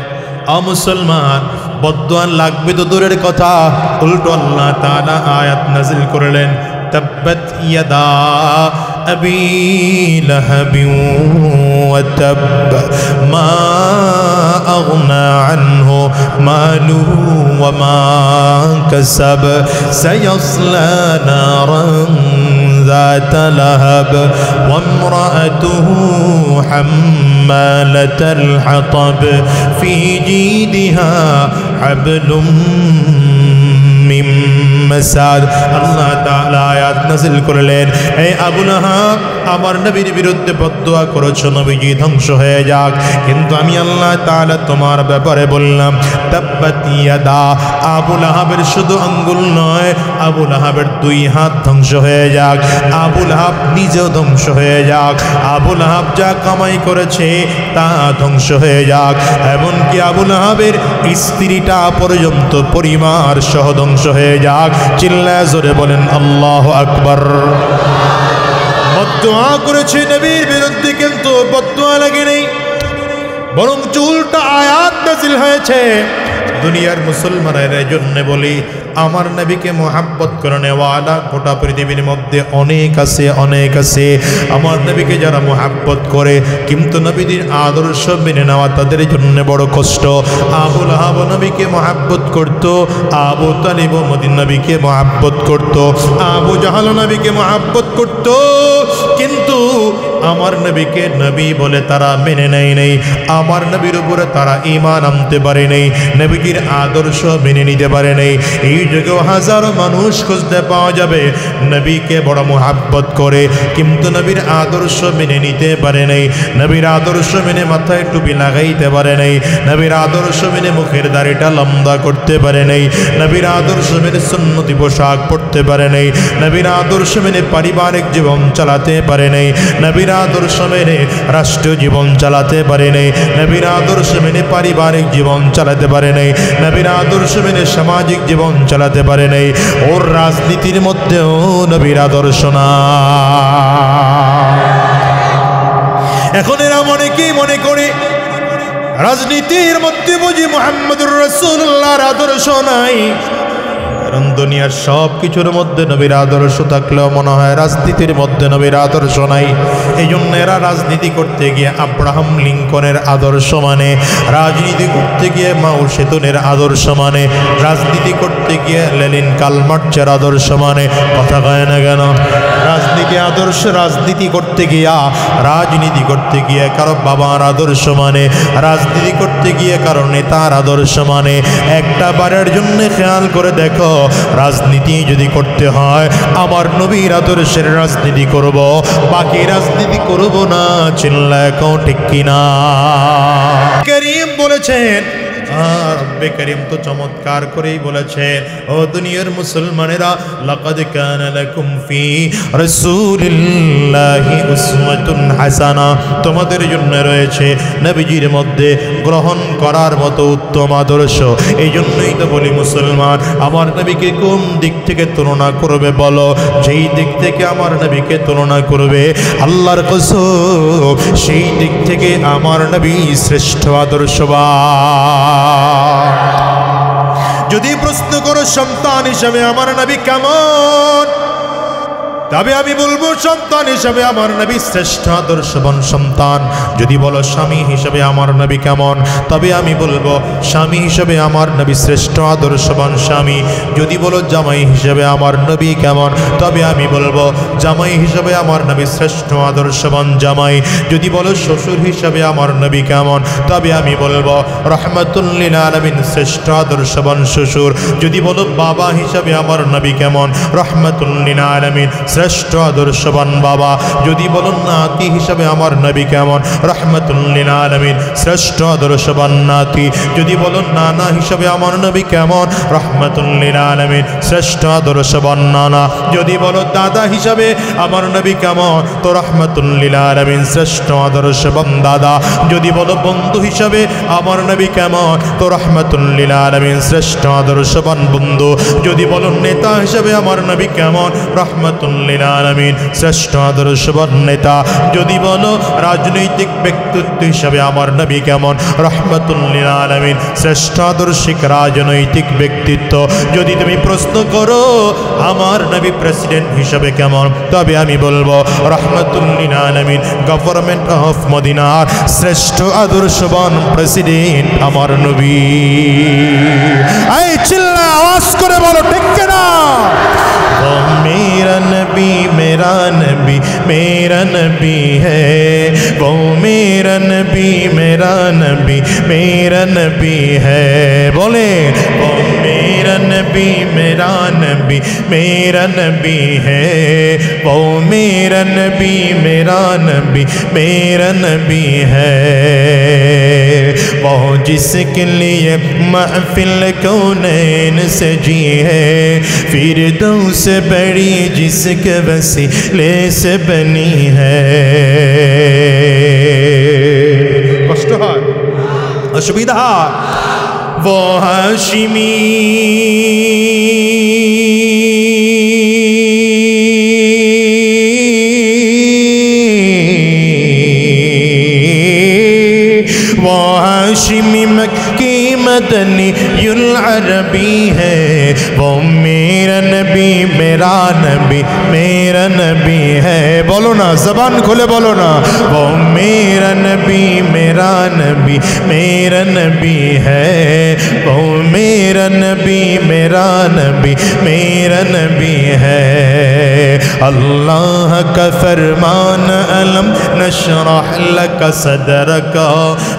মুসলমান বদদুয়া লাগবে তো দূরের কথা, উল্টো আল্লাহ তাআলা আয়াত নাযিল করলেন, তাব্বাত ইয়াদা আবি লাহাবিন ওয়া তাব মা আগনা আনহু মালুহু ওয়া মা কাসাব সায়াসলা নারান ذات لهب وامرأته حمالة الحطب في جيدها حبل من مسد। আল্লাহ তাআলা আয়াত নাযিল করলেন, হে আবু লাহাব আমার নবীর বিরুদ্ধে বদদুয়া করেছো, নবীজি ধ্বংস হয়ে যাক। কিন্তু আমি আল্লাহ তাআলা তোমার ব্যাপারে বললাম, তাব্বাত ইয়াদা। আবু লাহাবের শুধু আঙ্গুল নয়, আবু লাহাবের দুই হাত ধ্বংস হয়ে যাক। আবু লাহাব নিজেও ধ্বংস হয়ে যাক। আবু লাহাব যা কামাই করেছে তা ধ্বংস হয়ে যাক। এমনকি আবু লাহাবের স্ত্রীটা পর্যন্ত পরিবার সহ ধ্বংস হয়ে যাক। চিল্লায়ে জোরে বলেন আল্লাহু আকবার। বদদুয়া করেছে নবীর বিরুদ্ধে, কিন্তু বদদুয়া লাগে নেই, বরং উল্টা আয়াত নাযিল হয়েছে। দুনিয়ার মুসলমানের জন্য বলি, আমার নবীকে মোহাব্বত করে নেওয়ালা গোটা পৃথিবীর মধ্যে অনেক আছে, অনেক আছে। আমার নবীকে যারা মোহাব্বত করে কিন্তু নবীদের আদর্শ মেনে নেওয়া তাদের জন্য বড় কষ্ট। আবু লাহাব নবীকে মোহাব্বত করত, আবু তালিব মদিনা নবীকে মোহাব্বত করত, আবু জাহাল নবীকে মোহাব্বত করত, কিন্তু আমার নবীকে নবী বলে তারা মেনে নেয় নাই। আমার নবীর উপরে তারা ঈমান আনতে পারে নাই, নবীর আদর্শ মেনে নিতে পারে নাই। এই যুগেও হাজারো মানুষ খুঁজতে পাওয়া যাবে নবীকে বড় মোহাব্বত করে, কিন্তু নবীর আদর্শ মেনে নিতে পারে নাই, নবীর আদর্শ মেনে মাথায় টুপি লাগাইতে পারে নাই, নবীর আদর্শ মেনে মুখের দাড়িটা লম্বা করতে পারে নাই, নবীর আদর্শ মেনে সুন্নতি পোশাক পরতে পারে নাই, নবীর আদর্শ মেনে পারিবারিক জীবন চালাতে পারে নাই, নবীর আদর্শ মেনে রাষ্ট্রীয় জীবন চালাতে পারে নাই, নবীর আদর্শ মেনে পারিবারিক জীবন চালাতে পারে নাই, নবীর আদর্শ মেনে সামাজিক জীবন চালাতে পারে নাই। ওর রাজনীতির মধ্যেও নবীর আদর্শ না। এখন এরা অনেকেই মনে করে রাজনীতির মধ্যে বুঝি মুহাম্মদুর রাসূলুল্লাহর আদর্শ নাই। কারণ দুনিয়ার সব কিছুর মধ্যে নবীর আদর্শ থাকলেও মনে হয় রাজনীতির মধ্যে নবীর আদর্শ নাই। এই জন্য এরা রাজনীতি করতে গিয়ে আব্রাহাম লিঙ্কনের আদর্শ মানে, রাজনীতি করতে গিয়ে মাও সেতুনের আদর্শ মানে, রাজনীতি করতে গিয়ে লেনিন কালমার্চের আদর্শ মানে। কথা কয় না কেন? রাজনীতি করতে গিয়া, রাজনীতি করতে গিয়ে কারো বাবার আদর্শ মানে, রাজনীতি করতে গিয়ে কারো নেতার আদর্শ মানে। একটা বারের জন্য খেয়াল করে দেখো, রাজনীতি যদি করতে হয় আমার নবীর আদর্শের রাজনীতি করব, বাকি রাজনীতি করব না। চিল্লায় কও ঠিক কিনা? করিম বলেছেন, রব্বে করিম তো চমৎকার করেই বলেছে, ও দুনিয়ার মুসলমানেরা, লাকাদ কানা লাকুম ফি রাসূলিল্লাহি উসওয়াতুন হাসানা, তোমাদের জন্য রয়েছে নবীজির মধ্যে গ্রহণ করার মতো উত্তম আদর্শ। এই জন্যই তো বলি মুসলমান, আমার নবীকে কোন দিক থেকে তুলনা করবে বলো? যেই দিক থেকে আমার নবীকে তুলনা করবে, আল্লাহর কসম সেই দিক থেকে আমার নবী শ্রেষ্ঠ আদর্শবান। যদি প্রশ্ন করো সন্তান হিসাবে আমার নবী কেমন, তবে আমি বলবো সন্তান হিসাবে আমার নবী শ্রেষ্ঠ আদর্শবান সন্তান। যদি বলো স্বামী হিসাবে আমার নবী কেমন, তবে আমি বলবো স্বামী হিসাবে আমার নবী শ্রেষ্ঠ আদর্শবান স্বামী। যদি বলো জামাই হিসাবে আমার নবী কেমন, তবে আমি বলবো জামাই হিসাবে আমার নবী শ্রেষ্ঠ আদর্শবান জামাই। যদি বলো শ্বশুর হিসাবে আমার নবী কেমন, তবে আমি বলবো রাহমাতুল লিল আলামিন শ্রেষ্ঠ আদর্শবান শ্বশুর। যদি বলো বাবা হিসাবে আমার নবী কেমন, রাহমাতুল লিল আলামিন শ্রেষ্ঠ আদর্শবান বাবা। যদি বলুন নাতি হিসাবে আমার নবী কেমন, রাহমাতুল লিল আলামিন শ্রেষ্ঠ আদর্শবান নাতি। যদি বলুন নানা হিসাবে আমার নবী কেমন, রাহমাতুল লিল আলামিন শ্রেষ্ঠ আদর্শবান নানা। যদি বলো দাদা হিসাবে আমার নবী কেমন, তো রাহমাতুল লিল আলামিন শ্রেষ্ঠ আদর্শবান দাদা। যদি বলো বন্ধু হিসাবে আমার নবী কেমন, তো রাহমাতুল লিল আলামিন শ্রেষ্ঠ আদর্শবান বন্ধু। যদি বলো নেতা হিসাবে আমার নবী কেমন, রাহমাতুল লিল আলামিন শ্রেষ্ঠ আদর্শবান নেতা। যদি বলো রাজনৈতিক ব্যক্তিত্ব হিসাবে আমার নবী কেমন, রাহমাতুল লিল আলামিন শ্রেষ্ঠ আদর্শিক রাজনৈতিক ব্যক্তিত্ব। যদি তুমি প্রশ্ন করো আমার নবী প্রেসিডেন্ট হিসাবে কেমন, তবে আমি বলবো রাহমাতুল লিল আলামিন গভর্নমেন্ট অফ মদিনার শ্রেষ্ঠ আদর্শবান প্রেসিডেন্ট আমার নবী। এই চিল্লা আওয়াজ করে বলো ঠিক কিনা? वो मेरा नबी मेरा नबी है, वो मेरा नबी मेरा नबी है। बोले वो मेरा नबी मेरा नबी है, वो मेरा नबी मेरा नबी है। वो जिसके लिए महफिल कौनैन सजी है, फिरदौस बड़ी जिसके वसीले से बनी है। कष्ट है, असुविधा है। वो हाशिमी वो हाशिमी मक्की मदनी युल अरबी है, वो मेरा नबी मेरा नबी है। बोलो ना, जबान खोले बोलो ना, वो मेरा नबी मेरा नबी है, वो मेरा नबी मेरा नबी है। अल्लाह का फरमान अलम नशरह लक सदरक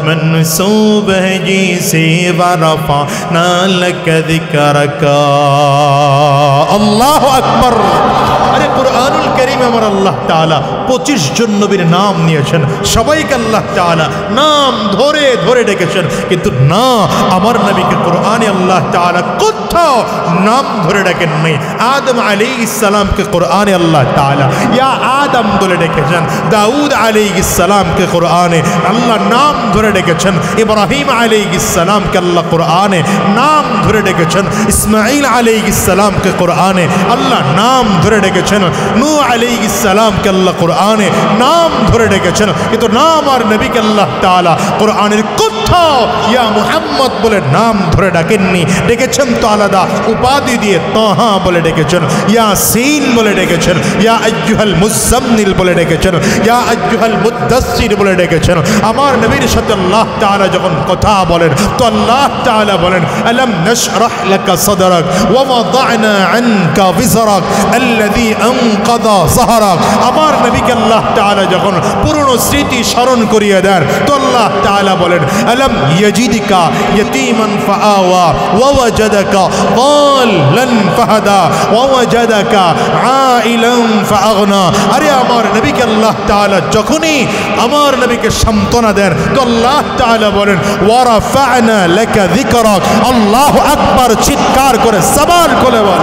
मनसूब है जी से वरफ़अना लक ज़िक्रक। अल्लाहु अकबर। अरे कुरआनुल करीम আমার আল্লাহ তাআলা 25 জন নবীর নাম নিয়েছেন, সবাইকে আল্লাহ তাআলা নাম ধরে ধরে ডেকেছেন, কিন্তু না আমার নবীকে কোরআনে আল্লাহ তাআলা কোথাও নাম ধরে ডাকেন নাই। আদম আলাইহিস সালামকে কোরআনে আল্লাহ তাআলা ইয়া আদম বলে ডেকেছেন, দাউদ আলাইহিস সালামকে কোরআনে আল্লাহ নাম ধরে ডেকেছেন, ইব্রাহিম আলাইহিস সালামকে আল্লাহ কোরআনে নাম ধরে ডেকেছেন, ইসমাঈল আলাইহিস সালামকে কোরআনে আল্লাহ নাম ধরে ডেকেছেন, ডেকেছেন, নূহ আলাইহিস সালামকে আল্লাহ কোরআনে নাম ধরে ডেকেছেন, কিন্তু নাম আর নবীকে আল্লাহ তাআলা কোরআনের কোথাও ইয়া মুহাম্মদ বলে নাম ধরে ডাকেননি। ডেকেছেন তো আলাদা উপাধি দিয়ে, তাহা বলে ডেকেছেন, ইয়াসিন বলে ডেকেছেন, ইয়া আইয়ুহাল মুজাম্মিল বলে ডেকেছেন, ইয়া আইয়ুহাল মুদ্দাসসির বলে ডেকেছেন। আমার নবীর সাথে আল্লাহ তাআলা যখন কথা বলেন তো আল্লাহ তাআলা বলেন আলাম নাশরাহ লাকা সাদরাক ওয়া ওয়াদা'না আনকা বিজরাক আল্লাযী আনকাযা যাহরাক। আমার নবীকে আল্লাহ তাআলা যখন পুরনো স্মৃতি স্মরণ করিয়ে দেন তো আল্লাহ তাআলা বলেন আলাম ইয়াজিদকা ইয়াতীমান ফাআওয়া ওয়া ওয়াজাদাকা দাল্লান ফাহাদা ওয়া ওয়াজাদাকা আইলান ফাআগনা। আরে আমার নবীকে আল্লাহ তাআলা যখনই আমার নবীকে সান্ত্বনা দেন তো আল্লাহ তাআলা বলেন ওয়া রাফা'না লাকা যিকরাক। আল্লাহু আকবার চিৎকার করে জবান খুলে বল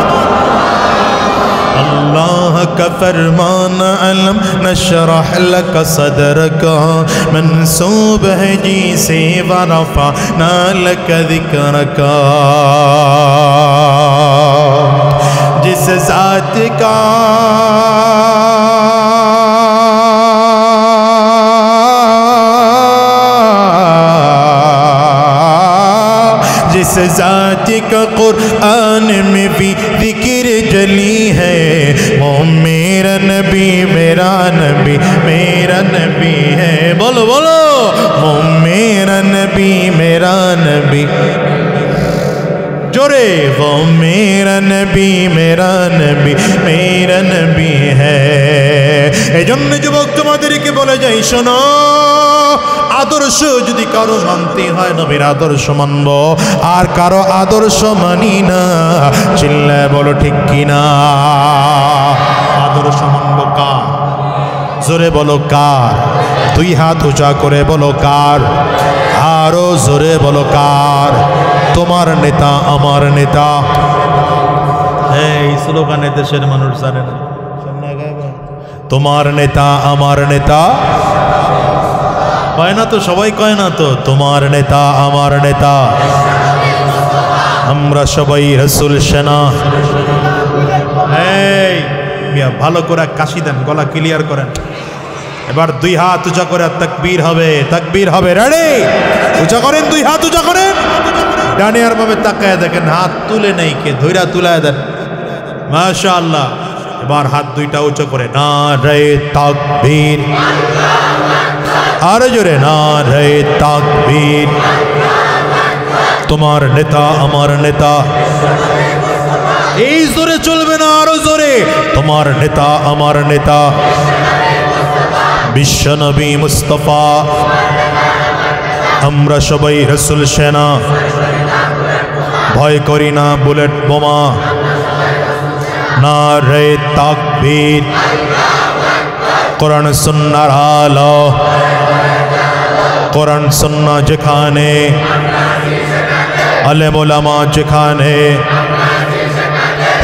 अल्लाह का फरमान अलम नशरह लक सदरक मंसूब है जी से वरफअना लक ज़िक्रक। जिस ज़ात का जिस ज़ात का कुरान में भी ज़िक्र जली है वो मेरा नबी मेरा नबी मेरा नबी है। बोलो बोलो वो मेरा नबी मेरा नबी जोरे वो मेरा नबी मेरा नबी मेरा नबी है। এজন্য যুবক তোমাদেরকে বলে যাই শোনো, আদর্শ যদি কারো মানতে হয় নবীর আদর্শ মানব, আর কারো আদর্শ মানি না। চিল্লায় বলো ঠিক কিনা? আদর্শ মানব কার? জোরে বলো কার? দুই হাত উঁচা করে বলো কার? আরো জোরে বলো কার? তোমার নেতা আমার নেতা। এই স্লোগানে দেশের মানুষ জানে না, তোমার নেতা আমার নেতা কয় না তো, সবাই কয় না তো, তোমার নেতা আমার নেতা, আমরা সবাই রাসূল সেনা। এই মিয়া ভালো করে কাশি দেন, গলা ক্লিয়ার করেন। এবার দুই হাত উঁচা করে তাকবীর হবে, তাকবীর হবে। রেডি? উঁচা করেন, দুই হাত উঁচা করেন। ডানে আর বামে তাকায় দেখেন, হাত তুলে নেই কে, ধইরা তুলায় দেন। মাশাআল্লাহ। এবার হাত দুইটা উঁচু করে নারে তাকবীর, আরো জোরে নারে তাকবীর। তোমার নেতা আমার নেতা, এই জোরে চলবে না, আরো জোরে। তোমার নেতা আমার নেতা বিশ্ব নবী মুস্তাফা, আমরা সবাই রাসূল সেনা, ভয় করি না বুলেট বোমা। নারে তাকবীর, কোরআন সুন্নাহর আলো, কোরআন সুন্নাহ যেখানে, আলেম ওলামা যেখানে,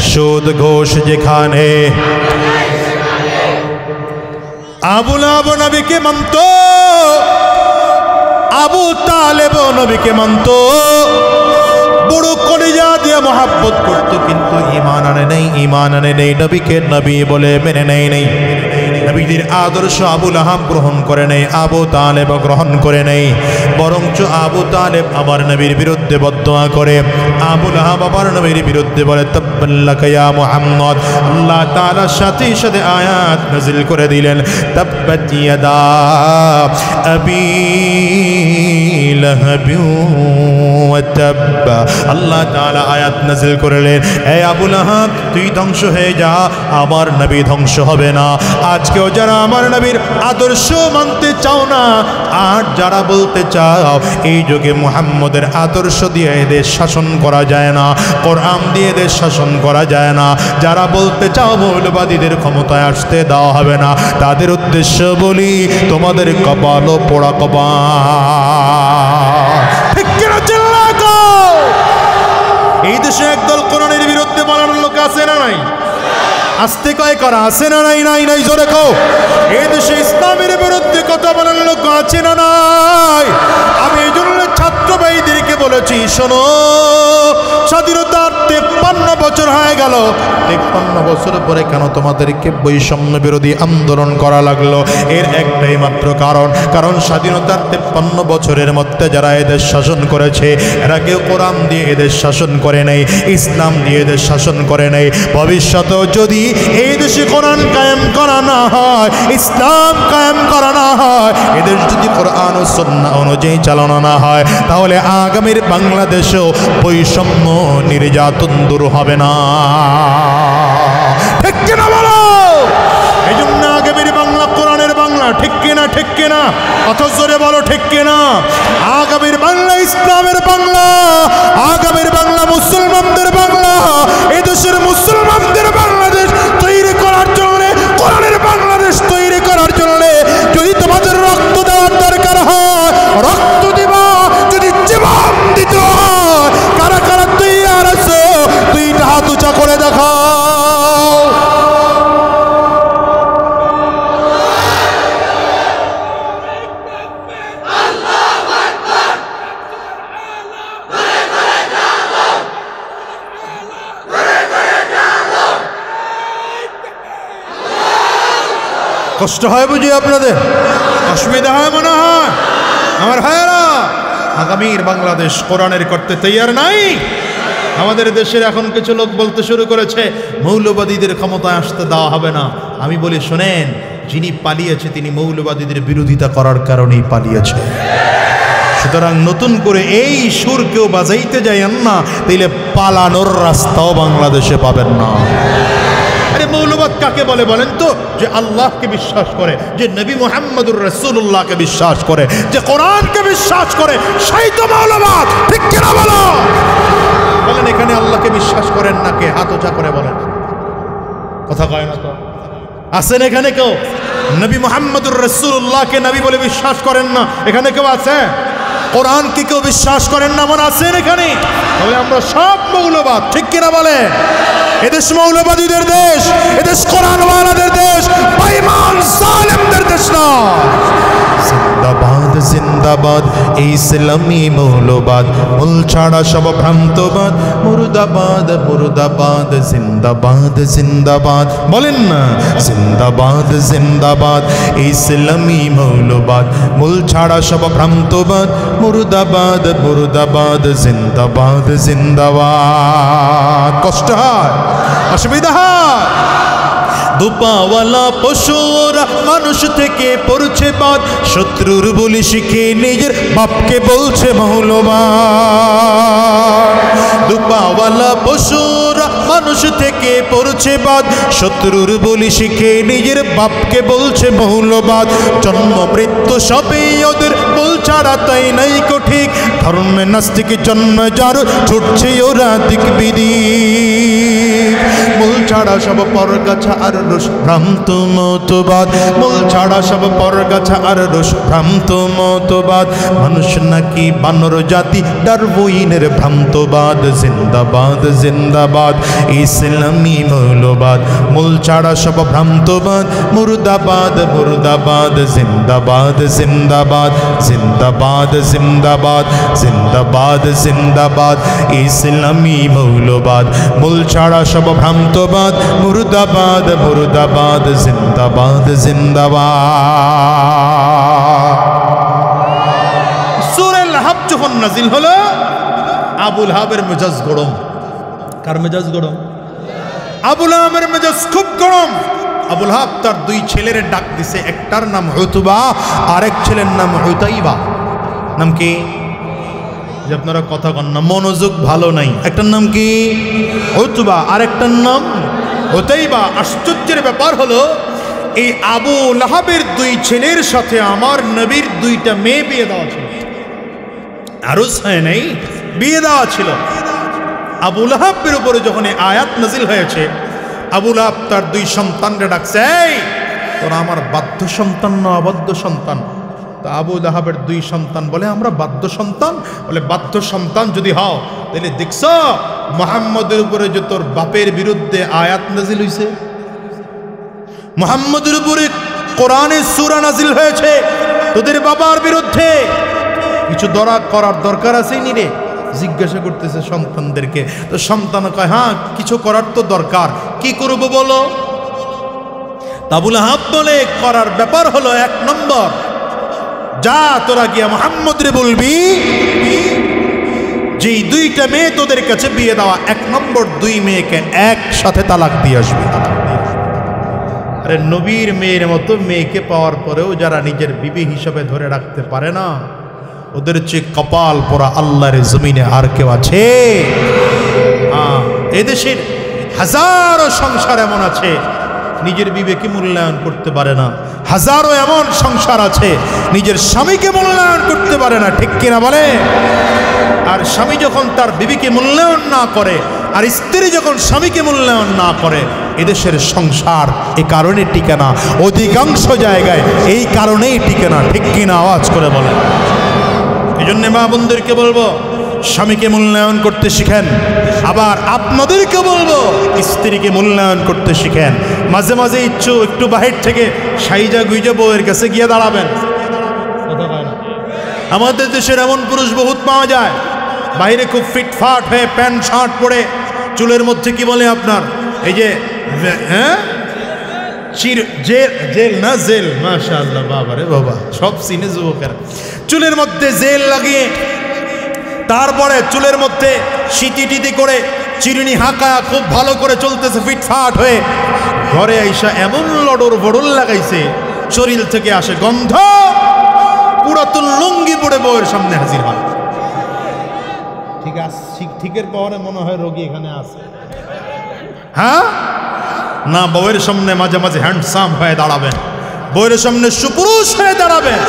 সুদ ঘোষ যেখানে। আবু লাহাব নবীকে মানত, আবু তালেব নবীকে মানত, বড় কলিজা দিয়ে মহাব্বত করত, কিন্তু ঈমান আনে নেই, নবীকে নবী বলে মেনে নেই। নবীদের আদর্শ আবু লাহাব গ্রহণ করে নেই, আবু তালেব গ্রহণ করে নেই, বরঞ্চ আবু তালেব আমার নবীর বিরুদ্ধে বদদোয়া করে। আবু লাহাব আমার নবীর বিরুদ্ধে বলে তাব্বাল্লাকা ইয়া মুহাম্মদ। আল্লাহ তাআলা সাথে সাথে আয়াত নাযিল করে দিলেন, তাব্বাত ইয়াদা আবি লাহাবি ওয়া তাব্বা। আল্লাহ তাআলা আয়াত নাযিল করলেন, হে আবু লাহাব তুই ধ্বংস হয়ে যা, আমার নবী ধ্বংস হবে না। আজকেও যারা আমার নবীর আদর্শ মানতে চাও না, আর যারা বলতে চাও এই যুগে মুহাম্মদের আদর্শ দিয়ে এদের শাসন করা যায় না, কোরআন দিয়ে এদের শাসন করা যায় না, যারা বলতে চাও মৌলবাদীদের ক্ষমতায় আসতে দেওয়া হবে না, তাদের উদ্দেশ্য বলি তোমাদের কপাল পোড়া কপাল। ঠিক কিনা চিল্লা গো? এই দেশে একদল কোরআনের বিরুদ্ধে বলার লোক আছে না নাই? আস্তে কয় করা আছে না নাই? নাই নাই, জোরে কও। এই দেশে ইসলামের বিরুদ্ধে কথা বলার লোক আছে না নাই? আমি এই জন্য ছাত্র ভাইদেরকে বলেছি, শোনো, স্বাধীনতার 53 বছর হয়ে গেল, 53 বছর পরে কেন তোমাদেরকে বৈষম্য বিরোধী আন্দোলন করা লাগলো? এর একটাই মাত্র কারণ স্বাধীনতার 53 বছরের মধ্যে যারা এদের শাসন করেছে, এরা কেউ কোরআন দিয়ে এদের শাসন করে নেই, ইসলাম দিয়ে এদের শাসন করে নেই। ভবিষ্যতেও যদি এই দেশে কোরআন কায়েম করা না হয়, ইসলাম কায়েম করা না হয়, এদের যদি কোরআন ও সুন্নাহ অনুযায়ী চালানো না হয়, তাহলে আগামীর বাংলাদেশেও বৈষম্য নির্যাতন দূর হবে না। ঠিক কিনা বলো? এই জন্য আগামীর বাংলা কোরআনের বাংলা। ঠিক কিনা? ঠিক কিনা? অত জোরে বলো ঠিক কিনা? আগামীর বাংলা ইসলামের বাংলা, আগামীর বাংলা মুসলমানদের বাংলা। এই দেশের মুসলমানদের বাংলাদেশ তৈরি করার জন্য, কোরআনের বাংলাদেশ তৈরি করার জন্য যদি তোমাদের রক্ত দেওয়ার দরকার হয়, রক্ত দিবা। যদি জীবন দিতে হয়, কারা কারা তৈয়ার আছো? দুইটা হাত উঁচা করে দেখাও। কষ্ট হয় বুঝি আপনাদের? অসুবিধা হয় মনে হয়? আমার ভাইয়েরা, আগামীর বাংলাদেশ কোরআনের করতে তৈয়ার নাই। আমাদের দেশের এখন কিছু লোক বলতে শুরু করেছে মৌলবাদীদের ক্ষমতায় আসতে দেওয়া হবে না। আমি বলি, শোনেন, যিনি পালিয়েছে তিনি মৌলবাদীদের বিরোধিতা করার কারণেই পালিয়েছে। সুতরাং নতুন করে এই সুর কেউ বাজাইতে যাইয়েন না, তাইলে পালানোর রাস্তাও বাংলাদেশে পাবেন না। আরে মৌলবাদ কাকে বলে বলেন তো? যে আল্লাহকে বিশ্বাস করে, যে নবী মুহাম্মদুর রাসূলুল্লাহকে বিশ্বাস করে, যে কোরআনকে বিশ্বাস করে, সেই তো মৌলবাদ। ঠিক কিনা বলো? বলেন, এখানে আল্লাহকে বিশ্বাস করেন না কে? হাত উঁচা করে বলেন। কথা কয় না তো? আছেন এখানে কেউ নবী মুহাম্মদুর রাসূলুল্লাহকে নবী বলে বিশ্বাস করেন না? এখানে কেউ আছে? কোরআনকে কেউ বিশ্বাস করেন না মনে আছেন এখানে? তাহলে আমরা সব মৌলবাদ। ঠিক কিনা বলে? এদেশ মৌলবাদীদের দেশ, এদেশ কোরআনওয়ালাদের দেশ, বেঈমান জালেমদের দেশ না। জিন্দাবাদ জিন্দাবাদ এই ইসলামী মৌলবাদ, মূল ছাড়া সব ভ্রান্তবাদ। মুর্দাবাদ মুর্দাবাদ জিন্দাবাদ জিন্দাবাদ। বলেন না, জিন্দাবাদ জিন্দাবাদ এই ইসলামী মৌলবাদ, মূল ছাড়া সব ভ্রান্তবাদ। মুর্দাবাদ মুর্দাবাদ জিন্দাবাদ জিন্দাবাদ। কষ্ট হয়, অসুবিধা হয়। দুপাওয়ালা পশুরা মানুষ থেকে পড়ছে বাদ, শত্রুর বলি শিখে নিজের বাপকে বলছে মৌলবাদ। দুপাওয়ালা পশুরা মানুষ থেকে পড়ছে বাদ, শত্রুর বলি শিখে নিজের বাপকে বলছে মৌলবাদ। জন্ম মৃত্যু সবই ওদের, বল ছাড়া তাই নাই কো ঠিক। ধর্মে নাস্তিক জন্ম যার, ছুটছে ওরা দিক বিদিক। মূল ছাড়া সব পরগাছা আর রস ভ্রান্ত মতবাদ, মূল ছাড়া সব পরগাছা আর রস ভ্রান্ত মতবাদ। মানুষ নাকি বানর জাতি, ডারউইনের ভ্রান্তবাদ। জিন্দাবাদ জিন্দাবাদ ইসলামী মৌলবাদ, মূল ছাড়া সব ভ্রান্তবাদ। মুর্দাবাদ মুর্দাবাদ জিন্দাবাদ জিন্দাবাদ জিন্দাবাদ জিন্দাবাদ জিন্দাবাদ জিন্দাবাদ ইসলামী মৌলবাদ, মূল ছাড়া সব ভ্রান্তবাদ। মুর্দাবাদ মুর্দাবাদ জিন্দাবাদ জিন্দাবাদ। সূরা লাহাব যখন নাজিল হলো, আবু লাহাবের মেজাজ গরম। কার মেজাজ গরম? আবু লাহাবের মেজাজ খুব গরম। আবু লাহাব তার দুই ছেলের ডাক দিছে, একটার নাম উতবা, আরেক ছেলের নাম উতাইবা। নাম কি? যে আপনারা কথা কন না, মনোযোগ ভালো নাই। একটার নাম কি? উতবা, আরেকটার নাম উতাইবা। আশ্চর্যের ব্যাপার হলো, এই আবু লাহাবের দুই ছেলের সাথে আমার নবীর দুইটা মেয়ে বিয়ে দেওয়া ছিল। আরজ হয় নাই, বিয়ে দেওয়া ছিল। আবু লাহাবের উপরে যখন এই আয়াত নাজিল হয়েছে, আবু লাহাব তার দুই সন্তানকে ডাকছে, এই তোরা আমার বাধ্য সন্তান না অবাধ্য সন্তান? তা আবু লাহাবের দুই সন্তান বলে, আমরা বাধ্য সন্তান। বলে, বাধ্য সন্তান যদি হও, তাহলে দেখছ মুহাম্মদের উপরে যে তোর বাপের বিরুদ্ধে আয়াত নাজিল হয়েছে, মুহাম্মদের উপরে কোরআনের সূরা নাজিল হয়েছে তোদের বাবার বিরুদ্ধে, কিছু করার দরকার আছে নি রে? জিজ্ঞাসা করতেছে সন্তানদেরকে। তো সন্তান কয় হ্যাঁ কিছু করার তো দরকার, কি করব বলো? আবুল আহাব বলে করার ব্যাপার হলো 1 নম্বর, যা তোরা গিয়া মুহাম্মদ রে বলবি যে 2টা মেয়ে তোদের কাছে বিয়ে দেওয়া, 1 নম্বর 2 মেয়েকে একসাথে তালাক দিয়ে আসবি। আরে নবীর মেয়ের মতো মেয়েকে পাওয়ার পরেও যারা নিজের বিবি হিসাবে ধরে রাখতে পারে না, ওদের চেয়ে কপাল পোড়া আল্লাহর জমিনে আর কেউ আছে? এদেশের হাজারো সংসার এমন আছে নিজের বিবেকে মূল্যায়ন করতে পারে না, হাজারো এমন সংসার আছে নিজের স্বামীকে মূল্যায়ন করতে পারে না, ঠিক কিনা বলে? আর স্বামী যখন তার বিবিকে মূল্যায়ন না করে, আর স্ত্রী যখন স্বামীকে মূল্যায়ন না করে, এদেশের সংসার এ কারণে টিকে না, অধিকাংশ জায়গায় এই কারণেই টিকে না, ঠিক কিনা আওয়াজ করে বলে। এই জন্য মা বোনদেরকে বলবো স্বামীকে মূল্যায়ন করতে শিখেন, আবার আপনাদেরকে বলবো স্ত্রীকে মূল্যায়ন করতে শিখেন। মাঝে মাঝে ইচ্ছু একটু বাহির থেকে সাইজা গুইজা বউয়ের কাছে গিয়ে দাঁড়াবেন। আমাদের দেশের এমন পুরুষ বহুত পাওয়া যায়, বাইরে খুব ফিটফাট হয়ে প্যান্ট শার্ট পরে, চুলের মধ্যে কি বলে আপনার এই যে হ্যাঁ জেল না জেল, মাশাআল্লাহ বাবারে বাবা, সব সিনে যুবকেরা চুলের মধ্যে জেল লাগিয়ে, তারপরে চুলের মধ্যে সিটি করে চিরুনি হাঁকায়া খুব ভালো করে চলতেছে ফিটফাট হয়ে, ঘরে আইসা এমন লডর বড়ল লাগাইছে শরীর থেকে আসে গন্ধ, পুরাতন লুঙ্গি পরে বউয়ের সামনে হাজির হয়। ঠিক আছে, ঠিকের পরে মনে হয় রোগী এখানে আছে। হ্যাঁ না, বউয়ের সামনে মাঝে মাঝে হ্যান্ডসাম হয়ে দাঁড়াবেন, বউয়ের সামনে সুপুরুষ হয়ে দাঁড়াবেন,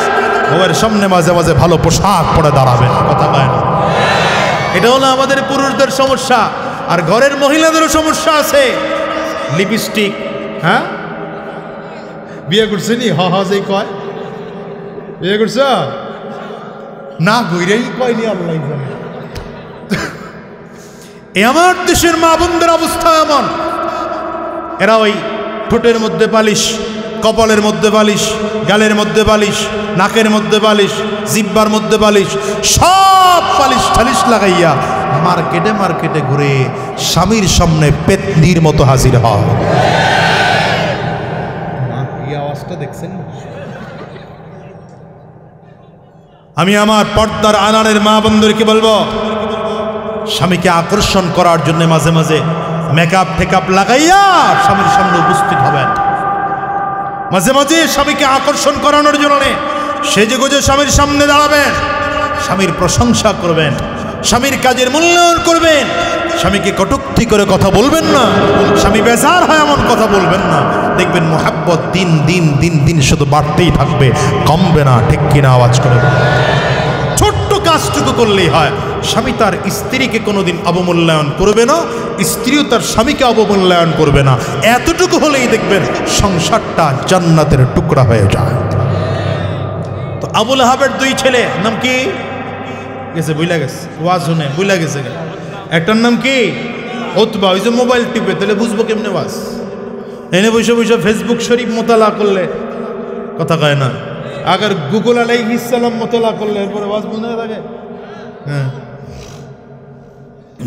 বউয়ের সামনে মাঝে মাঝে ভালো পোশাক পরে দাঁড়াবেন। কথা বলেন, এটা হলো আমাদের পুরুষদের সমস্যা। আর ঘরের মহিলাদেরও সমস্যা আছে, লিপস্টিক। হ্যাঁ বিয়ে করছেনি? যে কয় বিয়ে করছ না, গইরেই কয়নি, আল্লাহ জানে। আমার দেশের মা বোনদের অবস্থা এমন, এরা ওই ঠোঁটের মধ্যে পালিশ, কপালের মধ্যে বালিশ, গালের মধ্যে বালিশ, নাকের মধ্যে বালিশ, জিব্বার মধ্যে বালিশ, সব পালিশ ঠালিশ লাগাইয়া মার্কেটে মার্কেটে ঘুরে স্বামীর সামনে পেতনির মতো হাজির হয়। এই আওয়াজটা দেখছেন? আমি আমার পর্দার আনারের মা বন্ধুকে বলবো, স্বামীকে আকর্ষণ করার জন্য মাঝে মাঝে মেকআপ টেকআপ লাগাইয়া স্বামীর সামনে উপস্থিত হবেন। মাঝে মাঝে স্বামীকে আকর্ষণ করানোর জন্য সেজে গুজে স্বামীর সামনে দাঁড়াবেন, স্বামীর প্রশংসা করবেন, স্বামীর কাজের মূল্যায়ন করবেন, স্বামীকে কটূক্তি করে কথা বলবেন না, স্বামী বেজার হয় এমন কথা বলবেন না। দেখবেন মোহাব্বত দিন দিন দিন দিন শুধু বাড়তেই থাকবে, কমবে না, ঠিক কিনা আওয়াজ করে। ছোট্ট কাজটুকু করলেই হয়, স্বামী তার স্ত্রীকে কোনোদিন অবমূল্যায়ন করবে না, স্ত্রীও তার স্বামীকে অবমূল্যায়ন করবে না। এতটুকু হলেই দেখবেন সংসারটা জান্নাতের টুকরা হয়ে যায়। তো আবুল আহাবের 2 ছেলে নাম কি গেছে? বুইলা গেছে, ওয়াজ শুনে বুইলা গেছে। একটার নাম কি? উতবা। ওই যে মোবাইল টিপে, তাহলে বুঝবো কেমনে ওয়াজ? এনে বসে বসে ফেসবুক শরীফ মোতালা করলে কথা কয় না, আগে গুগল আলাইহিস সালাম মোতালা করলে এরপরে ওয়াজ মনে থাকে। হ্যাঁ,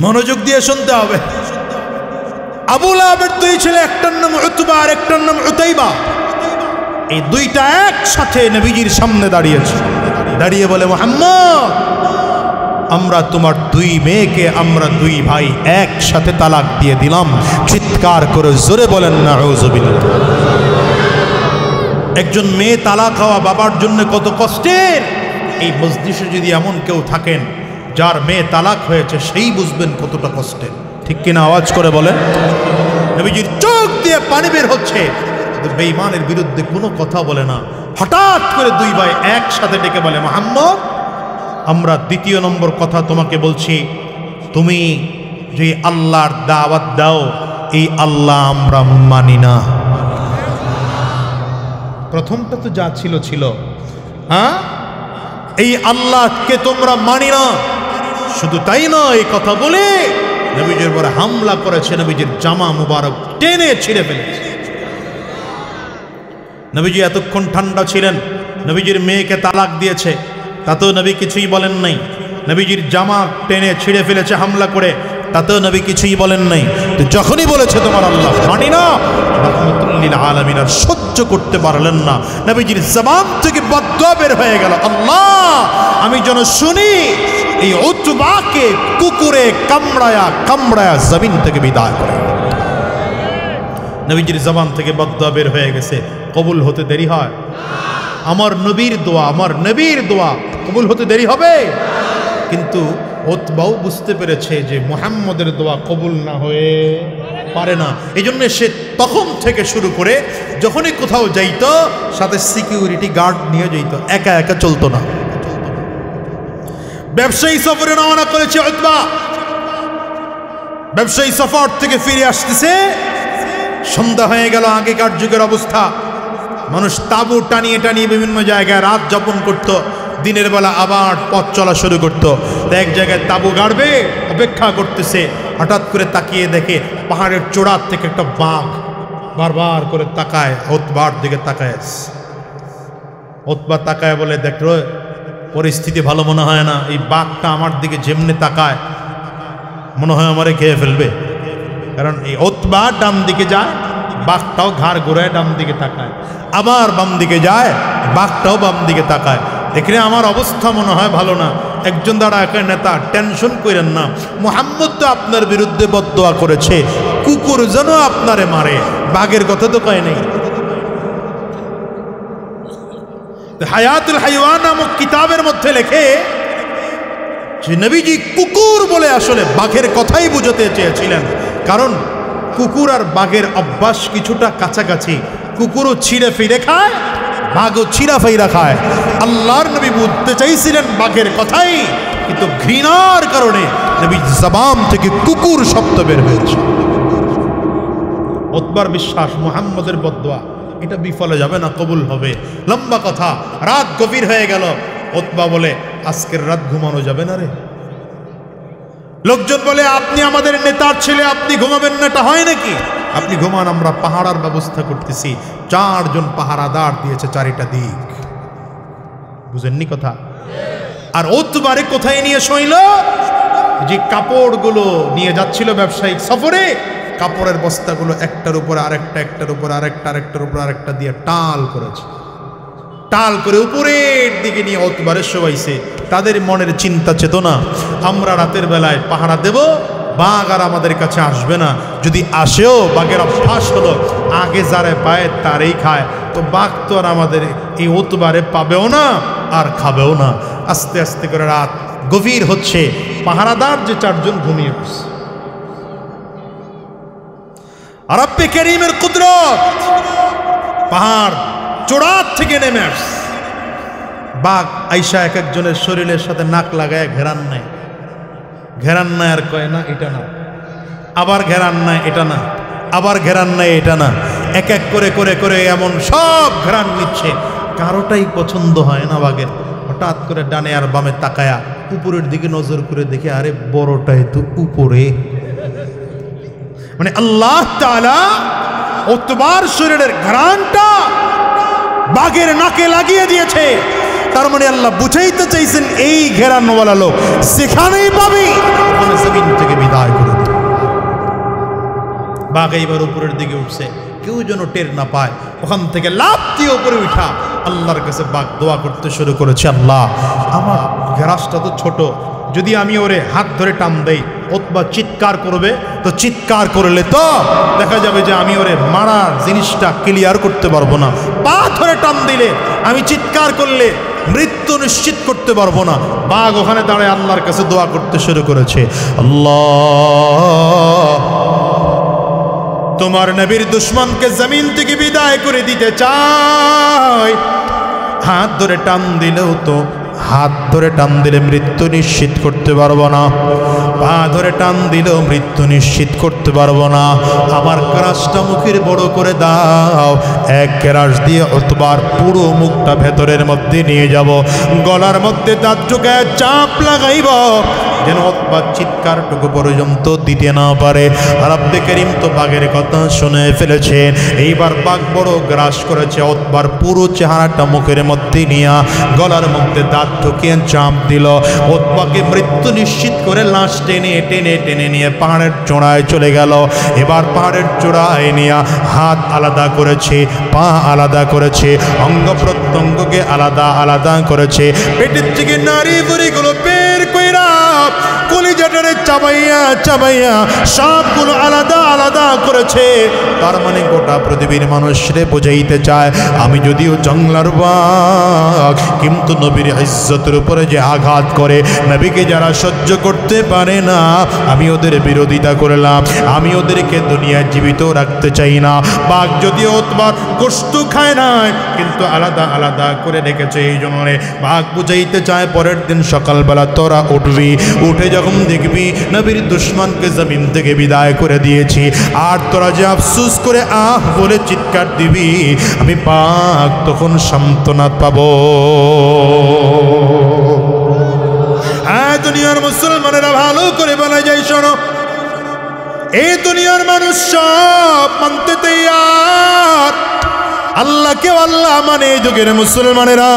মনোযোগ দিয়ে শুনতে হবে। আবুল আহাবের 2 ছেলে, একটার নাম উতবা আর একটার নাম উতাইবা। এই 2টা একসাথে নবীজির সামনে দাঁড়িয়েছে, দাঁড়িয়ে বলে, মুহাম্মদ, আমরা তোমার 2 মেয়েকে, আমরা 2 ভাই একসাথে তালাক দিয়ে দিলাম। চিৎকার করে জোরে বলেন নাউযুবিল্লাহ। একজন মেয়ে তালাক হওয়া বাবার জন্য কত কষ্টের। এই মজলিসে যদি এমন কেউ থাকেন যার মেয়ে তালাক হয়েছে, সেই বুঝবেন কতটা কষ্টের, ঠিক কিনা আওয়াজ করে বলেন। নবীজির চোখ দিয়ে পানি বের হচ্ছে, বেঈমানের বিরুদ্ধে কোনো কথা বলে না। হঠাৎ করে 2 ভাই একসাথে ডেকে বলে, মুহাম্মদ, আমরা 2য় নম্বর কথা তোমাকে বলছি, তুমি যে আল্লাহর দাওয়াত দাও, এই আল্লাহ আমরা মানি না। প্রথমটা তো যা ছিল ছিল, হ্যাঁ, এই আল্লাহকে তোমরা মানি না। শুধু তাই নয়, এই কথা বলে নবীজির উপরে হামলা করেছে, নবীজির জামা মুবারক টেনে ছিঁড়ে ফেলেছে। নবীজি এতক্ষণ ঠান্ডা ছিলেন, নবীজির মেয়েকে তালাক দিয়েছে, তাতেও নবী কিছুই বলেন নাই। নবীজির জামা টেনে ছিঁড়ে ফেলেছে হামলা করে, তাতেও নবী কিছুই বলেন নাই। তো যখনই বলেছে তোমার আল্লাহ মানি না, রাহমাতুল লিল আলামিন আর সহ্য করতে পারলেন না, নবীজির জবান থেকে বদদুয়া বের হয়ে গেল, আল্লাহ আমি যেন শুনি এই উতবাকে কুকুরে কামড়ায়া কামড়ায়া জমিন থেকে বিদায় করে। নবীজির জবান থেকে বদদুয়া বের হয়ে গেছে, কবুল হতে দেরি হয়? আমার নবীর দোয়া, আমার নবীর দোয়া কবুল হতে দেরি হবে? কিন্তু উতবাও বুঝতে পেরেছে যে মুহাম্মদের দোয়া কবুল না হয়ে পারে না। এই জন্য সে তখন থেকে শুরু করে যখনই কোথাও যাইত সাথে সিকিউরিটি গার্ড নিয়ে যাইত, একা একা চলতো না। ব্যবসায়ী সফরে রওনা করেছে উতবা, ব্যবসায়ী সফর থেকে ফিরে আসতেছে, সন্ধ্যা হয়ে গেল। আগেকার যুগের অবস্থা, মানুষ তাঁবু টানিয়ে টানিয়ে বিভিন্ন জায়গায় রাত যাপন করত, দিনের বেলা আবার পথ চলা শুরু করত। এক জায়গায় তাঁবু গাড়বে, অপেক্ষা করতেছে, হঠাৎ করে তাকিয়ে দেখে পাহাড়ের চূড়ার থেকে একটা বাঘ বারবার করে তাকায়, উতবার দিকে তাকায়। উতবা তাকায় বলে, দেখো পরিস্থিতি ভালো মনে হয় না, এই বাঘটা আমার দিকে যেমনি তাকায় মনে হয় আমারে খেয়ে ফেলবে। কারণ এই উতবা ডান দিকে যায়, বাঘটাও ঘাড় ঘুরায় ডান দিকে তাকায়, আবার বাম দিকে যায়, বাঘটাও বাম দিকে তাকায়। দেখলে আমার অবস্থা মনে হয় ভালো না। একজন দ্বারা একা নেতা, টেনশন করেন না, মুহাম্মদ তো আপনার বিরুদ্ধে বদদুয়া করেছে, কুকুর যেন আপনারে মারে, বাঘের কথা তো কয় নেই। হায়াতুল হাইওয়ান নামক কিতাবের মধ্যে লেখে যে নবীজি কুকুর বলে আসলে বাঘের কথাই বুঝাতে চেয়েছিলেন, কারণ কুকুর আর বাঘের অভ্যাস কিছুটা কাছাকাছি। কুকুরও ছিঁড়ে ফিরে খায়, বাঘও ছিঁড়া ফিরা খায়। আল্লাহর নবী বুঝতে চাইছিলেন বাঘের কথাই, কিন্তু ঘৃণার কারণে নবী জবান থেকে কুকুর শব্দ বের হয়েছে। উতবার বিশ্বাস মুহাম্মদের বদদুয়া এটা বিফলে যাবে না, কবুল হবে। লম্বা কথা, রাত গভীর হয়ে গেল। উতবা বলে, আজকের রাত ঘুমানো যাবে না রে। লোকজন বলে, আপনি আমাদের নেতার ছেলে, আপনি ঘুমাবেন না, এটা হয় নাকি? আপনি ঘুমান, আমরা পাহারার ব্যবস্থা করতেছি। 4 জন পাহারাদার দিয়েছে চারিটা দিক। বুঝেননি কথা? আর উতবারে কোথায় নিয়ে শোইল? যে কাপড়গুলো নিয়ে যাচ্ছিল ব্যবসায়িক সফরে, কাপড়ের বস্তাগুলো একটার উপর আরেকটা, একটার উপর আরেকটা, আরেকটার উপর আরেকটা দিয়ে টাল করেছে। টাল করে উপরের দিকে নিয়ে উতবারে শোয়াইছে। তাদের মনের চিন্তা চেতনা, আমরা রাতের বেলায় পাহারা দেব, বাঘ আর আমাদের কাছে আসবে না। যদি আসেও, বাঘের অভ্যাস হলো আগে যারে পায় তারেই খায়, তো বাঘ তো আর আমাদের এই উতবারে পাবেও না আর খাবেও না। আস্তে আস্তে করে রাত গভীর হচ্ছে, পাহারাদার যে 4 জন ঘুমিয়ে পড়ছে। রব্বে কারীমের কুদরত, পাহাড় চূড়ার থেকে নেমে আসছে। বাঘ আইসা এক একজনের শরীরের সাথে নাক লাগায় ঘেরান নেয়, ঘেরান নেয় আর কয় না এটা না, আবার ঘেরান নেয় এটা না, আবার ঘেরান নেয় এটা না। এক এক করে করে করে এমন সব ঘেরান নিচ্ছে, কারোটাই পছন্দ হয় না বাঘের। হঠাৎ করে ডানে আর বামে তাকায়া উপরের দিকে নজর করে দেখে, আরে বড়টাই তো উপরে। মানে আল্লাহ তাআলা উতবার শরীরের ঘ্রাণটা বাঘের নাকে লাগিয়ে দিয়েছে। তার মানে আল্লাহ বুঝাইতে চাইছেন, এই ঘেরানওয়ালা লোক সেখানেই পাবি, ওখানে জমিন থেকে বিদায় করে দিবে। বাঘ এইবার উপরের দিকে উঠছে, কেউ যেন টের না পায়। ওখান থেকে লাফ দিয়ে উপরে উঠা আল্লাহর কাছে বাঘ দোয়া করতে শুরু করেছে, আল্লাহ আমার ঘেরাসটা তো ছোট, যদি আমি ওরে হাত ধরে টান দেই, উতবা চিৎকার করবে, তো চিৎকার করলে তো দেখা যাবে যে আমি ওরে মারার জিনিসটা ক্লিয়ার করতে পারবো না। পা ধরে টান দিলে, আমি চিৎকার করলে মৃত্যু নিশ্চিত করতে পারবো না। বাঘ ওখানে দাঁড়ায় আল্লাহর কাছে দোয়া করতে শুরু করেছে, আল্লাহ তোমার নবীর দুশ্মনকে জমিন থেকে বিদায় করে দিতে চাই। হাত ধরে টান দিলেও তো, হাত ধরে টান দিলে মৃত্যু নিশ্চিত করতে পারবো না, পা ধরে টান দিলেও মৃত্যু নিশ্চিত করতে পারবো না। আমার গ্রাসটা মুখের বড় করে দাও, এক গ্রাস দিয়ে উতবার পুরো মুখটা ভেতরের মধ্যে নিয়ে যাব, গলার মধ্যে দাঁত ঢুকায় চাপ লাগাইব, যেন উতবা চিৎকারটুকু পর্যন্ত দিতে না পারে। রব্বে করিম তো বাঘের কথা শুনে ফেলেছেন। এইবার বাঘ বড় গ্রাস করেছে, উতবার পুরো চেহারাটা মুখের মধ্যে নিয়ে গলার মধ্যে দাঁত ঢুকিয়ে চাপ দিল। উতবাকে মৃত্যু নিশ্চিত করে লাশ টেনে টেনে টেনে নিয়ে পাহাড়ের চূড়ায় চলে গেল। এবার পাহাড়ের চূড়ায় নিয়ে হাত আলাদা করেছে, পা আলাদা করেছে, অঙ্গ প্রত্যঙ্গকে আলাদা আলাদা করেছে, পেটের থেকে নারী বুড়িগুলো বের কইরা কলিজাটারে চাবাইয়া চাবাইয়া সবগুলো আলাদা আলাদা করেছে। তার মানে গোটা পৃথিবীর মানুষরে বোঝাইতে চায় আমি যদিও জঙ্গলার বাঘ, কিন্তু নবীর ইজ্জতের উপরে যে আঘাত করে, নবীকে যারা সহ্য করতে পারে না, আমি ওদের বিরোধিতা করলাম, আমি ওদেরকে দুনিয়ায় জীবিত রাখতে চাই না। বাঘ যদিও উতবার গোশত খায় না, কিন্তু আলাদা আলাদা করে রেখেছে। এই জন্য বাঘ বুঝাইতে চায় পরের দিন সকালবেলা তোরা উঠবি, উঠে যখন দেখবি নবীর দুশমনকে জমিন থেকে বিদায় করে দিয়েছি, আর তোরা যে আফসোস করে আহ বলে চিৎকার দিবি, আমি বাঘ তখন সান্ত্বনা পাবো। হ্যাঁ, দুনিয়ার মুসলমানেরা ভালো করে বলা যায়, শোনো, এই দুনিয়ার মানুষ সব মানতে তৈয়ার, আল্লাহকে আল্লাহ মানে যুগের মুসলমানেরা,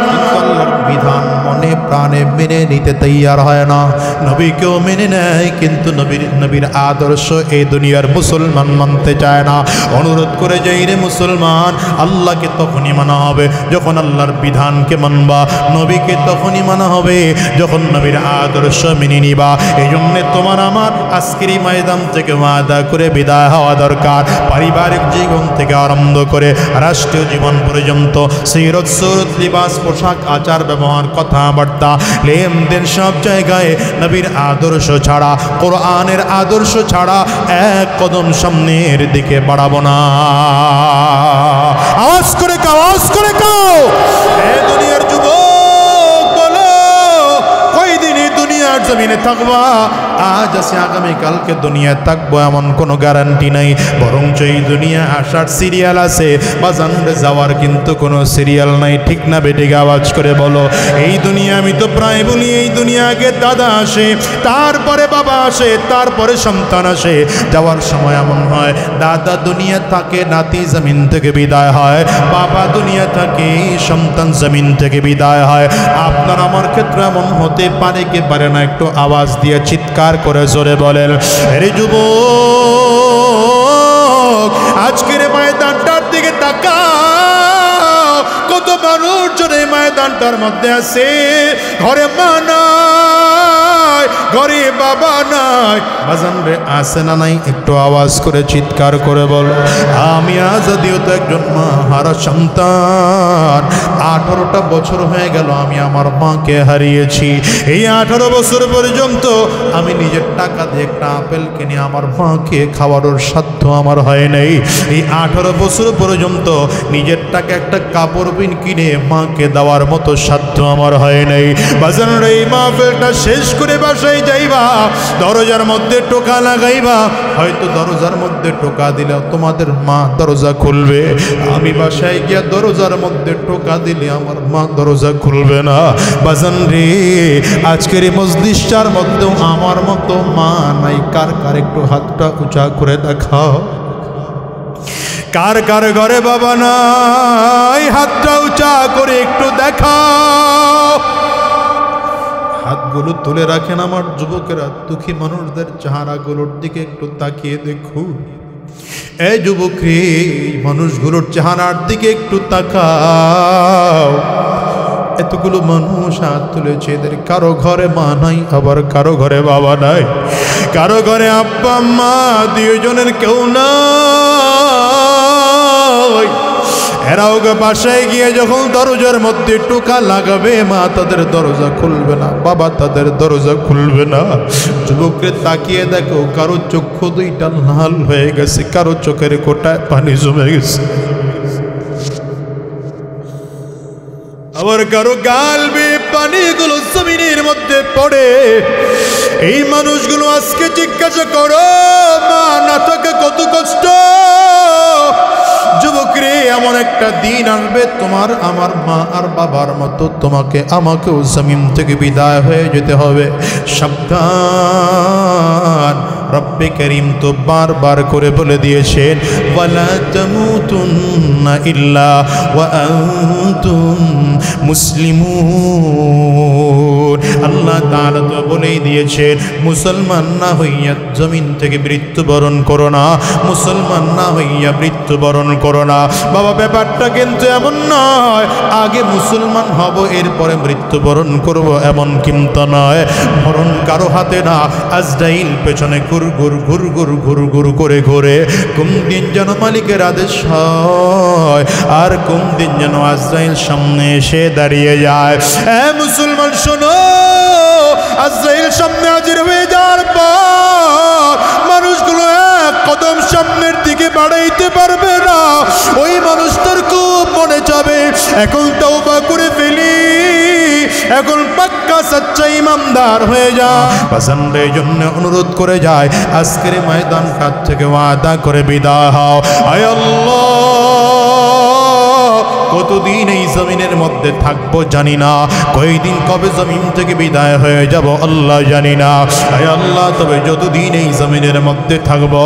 কিন্তু আল্লাহর বিধান মনে প্রাণে মেনে নিতে তৈয়ার হয় না। নবীকেও মেনে নেয়, কিন্তু নবীর আদর্শ এই দুনিয়ার মুসলমান মানতে চায় না। অনুরোধ করে যাই রে মুসলমান, আল্লাহকে তখনই মানা হবে যখন আল্লাহর বিধানকে মানবা, নবীকে তখনই মানা হবে যখন নবীর আদর্শ মেনে নিবা। এই জন্যে তোমার আমার আজকের এই ময়দান থেকে ওয়াদা করে বিদায় হওয়া দরকার। পারিবারিক জীবন থেকে আরম্ভ করে রাষ্ট্রীয় জীবন পর্যন্ত সিরত সুরত লিবাস পোশাক আচার ব্যবহার কথাবার্তা লেনদেন সব জায়গায় নবীর আদর্শ ছাড়া, কোরআনের আদর্শ ছাড়া এক কদম সামনের দিকে বাড়াবো না। আওয়াজ করে কাও, আওয়াজ করে কাও। এ দুনিয়ার যুবক বলো, কয়দিন এই দুনিয়ার জমিনে থাকবা? আজ আছে আগামীকালকে দুনিয়ায় থাকবো এমন কোনো গ্যারান্টি নাই, বরঞ্চ এই দুনিয়া আসার সিরিয়াল আছে, বাজারে যাওয়ার কিন্তু কোনো সিরিয়াল নাই। ঠিক না বেটিক? আওয়াজ করে বলো। এই দুনিয়া, আমি তো প্রায় বলি, এই দুনিয়াকে দাদা আসে, তারপরে বাবা আসে, তারপরে সন্তান আসে। যাওয়ার সময় এমন হয়, দাদা দুনিয়া থাকে, নাতি জমিন থেকে বিদায় হয়, বাবা দুনিয়া থাকে, সন্তান জমিন থেকে বিদায় হয়। আপনার আমার ক্ষেত্রে এমন হতে পারে কি পারে না? একটু আওয়াজ দিয়ে চিৎকার করে জোরে বলেন। আরে যুবক, আজকের ময়দানটার দিকে তাকাও, কত মানুষ জনে ময়দানটার মধ্যে আছে, ঘরে মা নাই, ঘরে বাবা নাই, বাজান রে আছে না নাই? একটু আওয়াজ করে চিৎকার করে বলো। আমি আজ যদিও তো একজন মা হারা সন্তান, 18টা বছর হয়ে গেল আমি আমার মাকে হারিয়েছি। এই 18 বছর পর্যন্ত আমি নিজের টাকা দিয়ে একটা আপেল কিনে আমার মাকে খাওয়ানোর সাধ্য আমার হয় নাই। এই 18 বছর পর্যন্ত নিজের টাকা একটা কাপড় বিন কিনে মাকে দেওয়ার মতো সাধ্য আমার হয় নাই। বাজানোর এই মাহফিলটা শেষ করে বাসায় যাইবা, দরজার মধ্যে টোকা লাগাইবা, হয়তো দরজার মধ্যে টোকা দিলে তোমাদের মা দরজা খুলবে, আমি বাসায় গিয়া দরজার মধ্যে টোকা দিলে আমার মা দরজা খুলবে না। বাজান রে, আজকের এই মজলিসটার মধ্যেও আমার মতো মা নাই। কার কার একটু হাতটা উঁচা করে দেখাও। কার কার ঘরে বাবা নাই? হাতটা উঁচা করে একটু দেখাও। হাতগুলো তুলে রাখেন আমার যুবকেরা, দুঃখী মানুষদের চেহারাগুলোর দিকে একটু তাকিয়ে দেখুন। এই যুবক রে, মানুষগুলোর চেহারার দিকে একটু তাকাও। এতগুলো মানুষ হাত তুলেছে, এদের কারো ঘরে মা নাই, আবার কারো ঘরে বাবা নাই, কারো ঘরে আব্বা মা দুজনের কেউ নাই। এরাও বাসায় গিয়ে যখন দরজার মধ্যে টোকা লাগাবে, মা তাদের দরজা খুলবে না, বাবা তাদের দরজা খুলবে না। যুবককে তাকিয়ে দেখো, কারো চক্ষু দুইটা লাল হয়ে গেছে, কারো চোখের কোটায় পানি জমে গেছে, আবার কারো গাল বেয়ে পানিগুলো জমিনের মধ্যে পড়ে। এই মানুষগুলো আজকে জিজ্ঞাসা করো, মা না থাকে কত কষ্ট, যুবক রে, এমন একটা দিন আসবে তোমার আমার মা আর বাবার মতো তোমাকে আমাকেও জমিন থেকে বিদায় হয়ে যেতে হবে। সাবধান, রব্বে করিম তো বারবার করে বলে দিয়েছেন, ওয়ালা তামুতুন্না ইল্লা ওয়া আনতুম মুসলিমুন। আল্লাহ তাআলা তো বলেই দিয়েছেন, মুসলমান না হইয়া জমিন থেকে মৃত্যুবরণ করো না, মুসলমান না হইয়া মৃত্যুবরণ করো না। বাবা, ব্যাপারটা কিন্তু এমন নয় আগে মুসলমান হব এরপরে মৃত্যুবরণ করব, এমন কিন্তু নয়। মরণ কারো হাতে না, আজরাইল পেছনে ঘুর ঘুর ঘুর ঘুর ঘুর ঘুর করে ঘুরে কোন দিন যেন মালিকের আদেশ হয় আর কোন দিন যেন আজরাইল সামনে এসে দাঁড়িয়ে যায়। মুসলমান শোনো, আজরাইল সামনে হাজির হয়ে যাওয়ার পর মানুষগুলো এক কদম সামনের দিকে বাড়াইতে পারবে না। ওই মানুষটার খুব মনে যাবে, এখন তওবা করে ফেলি, এখন পাক্কা সচ্চা ইমানদার হয়ে যা। বাজানদের জন্য অনুরোধ করে যায়, আজকের ময়দান কাছ থেকে ওয়াদা করে বিদায় হও। আয় আল্লাহ, কতদিন এই জমিনের মধ্যে থাকবো জানি না, কয়দিন কবে জমিন থেকে বিদায় হয়ে যাব আল্লাহ জানি না। আয় আল্লাহ, তবে যতদিন এই জমিনের মধ্যে থাকবো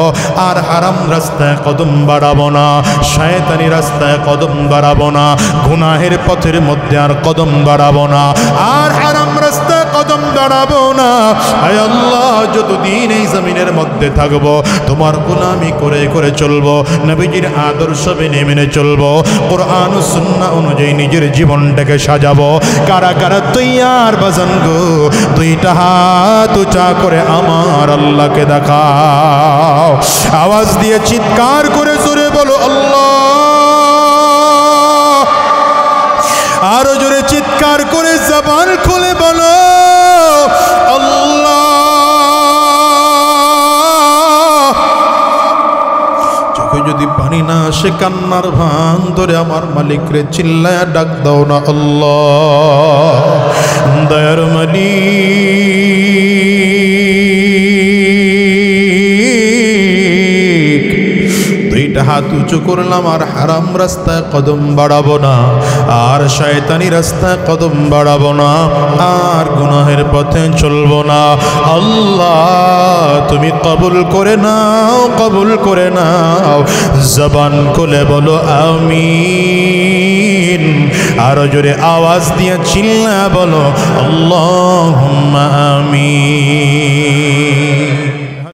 আর হারাম রাস্তায় কদম বাড়াবো না, শয়তানি রাস্তায় কদম বাড়াবো না, গুনাহের পথের মধ্যে আর কদম বাড়াবো না, আর হারাম রাস্তায় কদম বাড়াবো না। আয় আল্লাহ, যতদিন এই জমিনের মধ্যে থাকবো তোমার গোলামি করে করে চলবো, নবীজির আদর্শ মেনে মেনে চলবো, কোরআন ও সুন্নাহ অনুযায়ী নিজের জীবনটাকে সাজাবো। কারা কারা তৈয়ার বাজান গো? দুইটা হাত উঁচা করে আমার আল্লাহকে দেখাও, আওয়াজ দিয়ে চিৎকার করে জোরে বলো আল্লাহ। আরো জোরে চিৎকার করে জবান খুলে বলো আল্লাহ। চোখে যদি পানি না আসে, কান্নার ভান ধরে আমার মালিক রে চিল্লায়া ডাক দাও না আল্লাহ। দয়ার মালিক, দুইটা হাত উঁচু করলাম আর হারাম রাস্তায় কদম বাড়াবো না, আর শয়তানি রাস্তায় কদম বাড়াবো না, আর গুনাহের পথে চলবো না। আল্লাহ, তুমি কবুল করে নাও, কবুল করে নাও। জবান খুলে বলো আমিন। আরো জোরে আওয়াজ দিয়ে চিল্লা বলো আল্লাহুম্মা আমিন।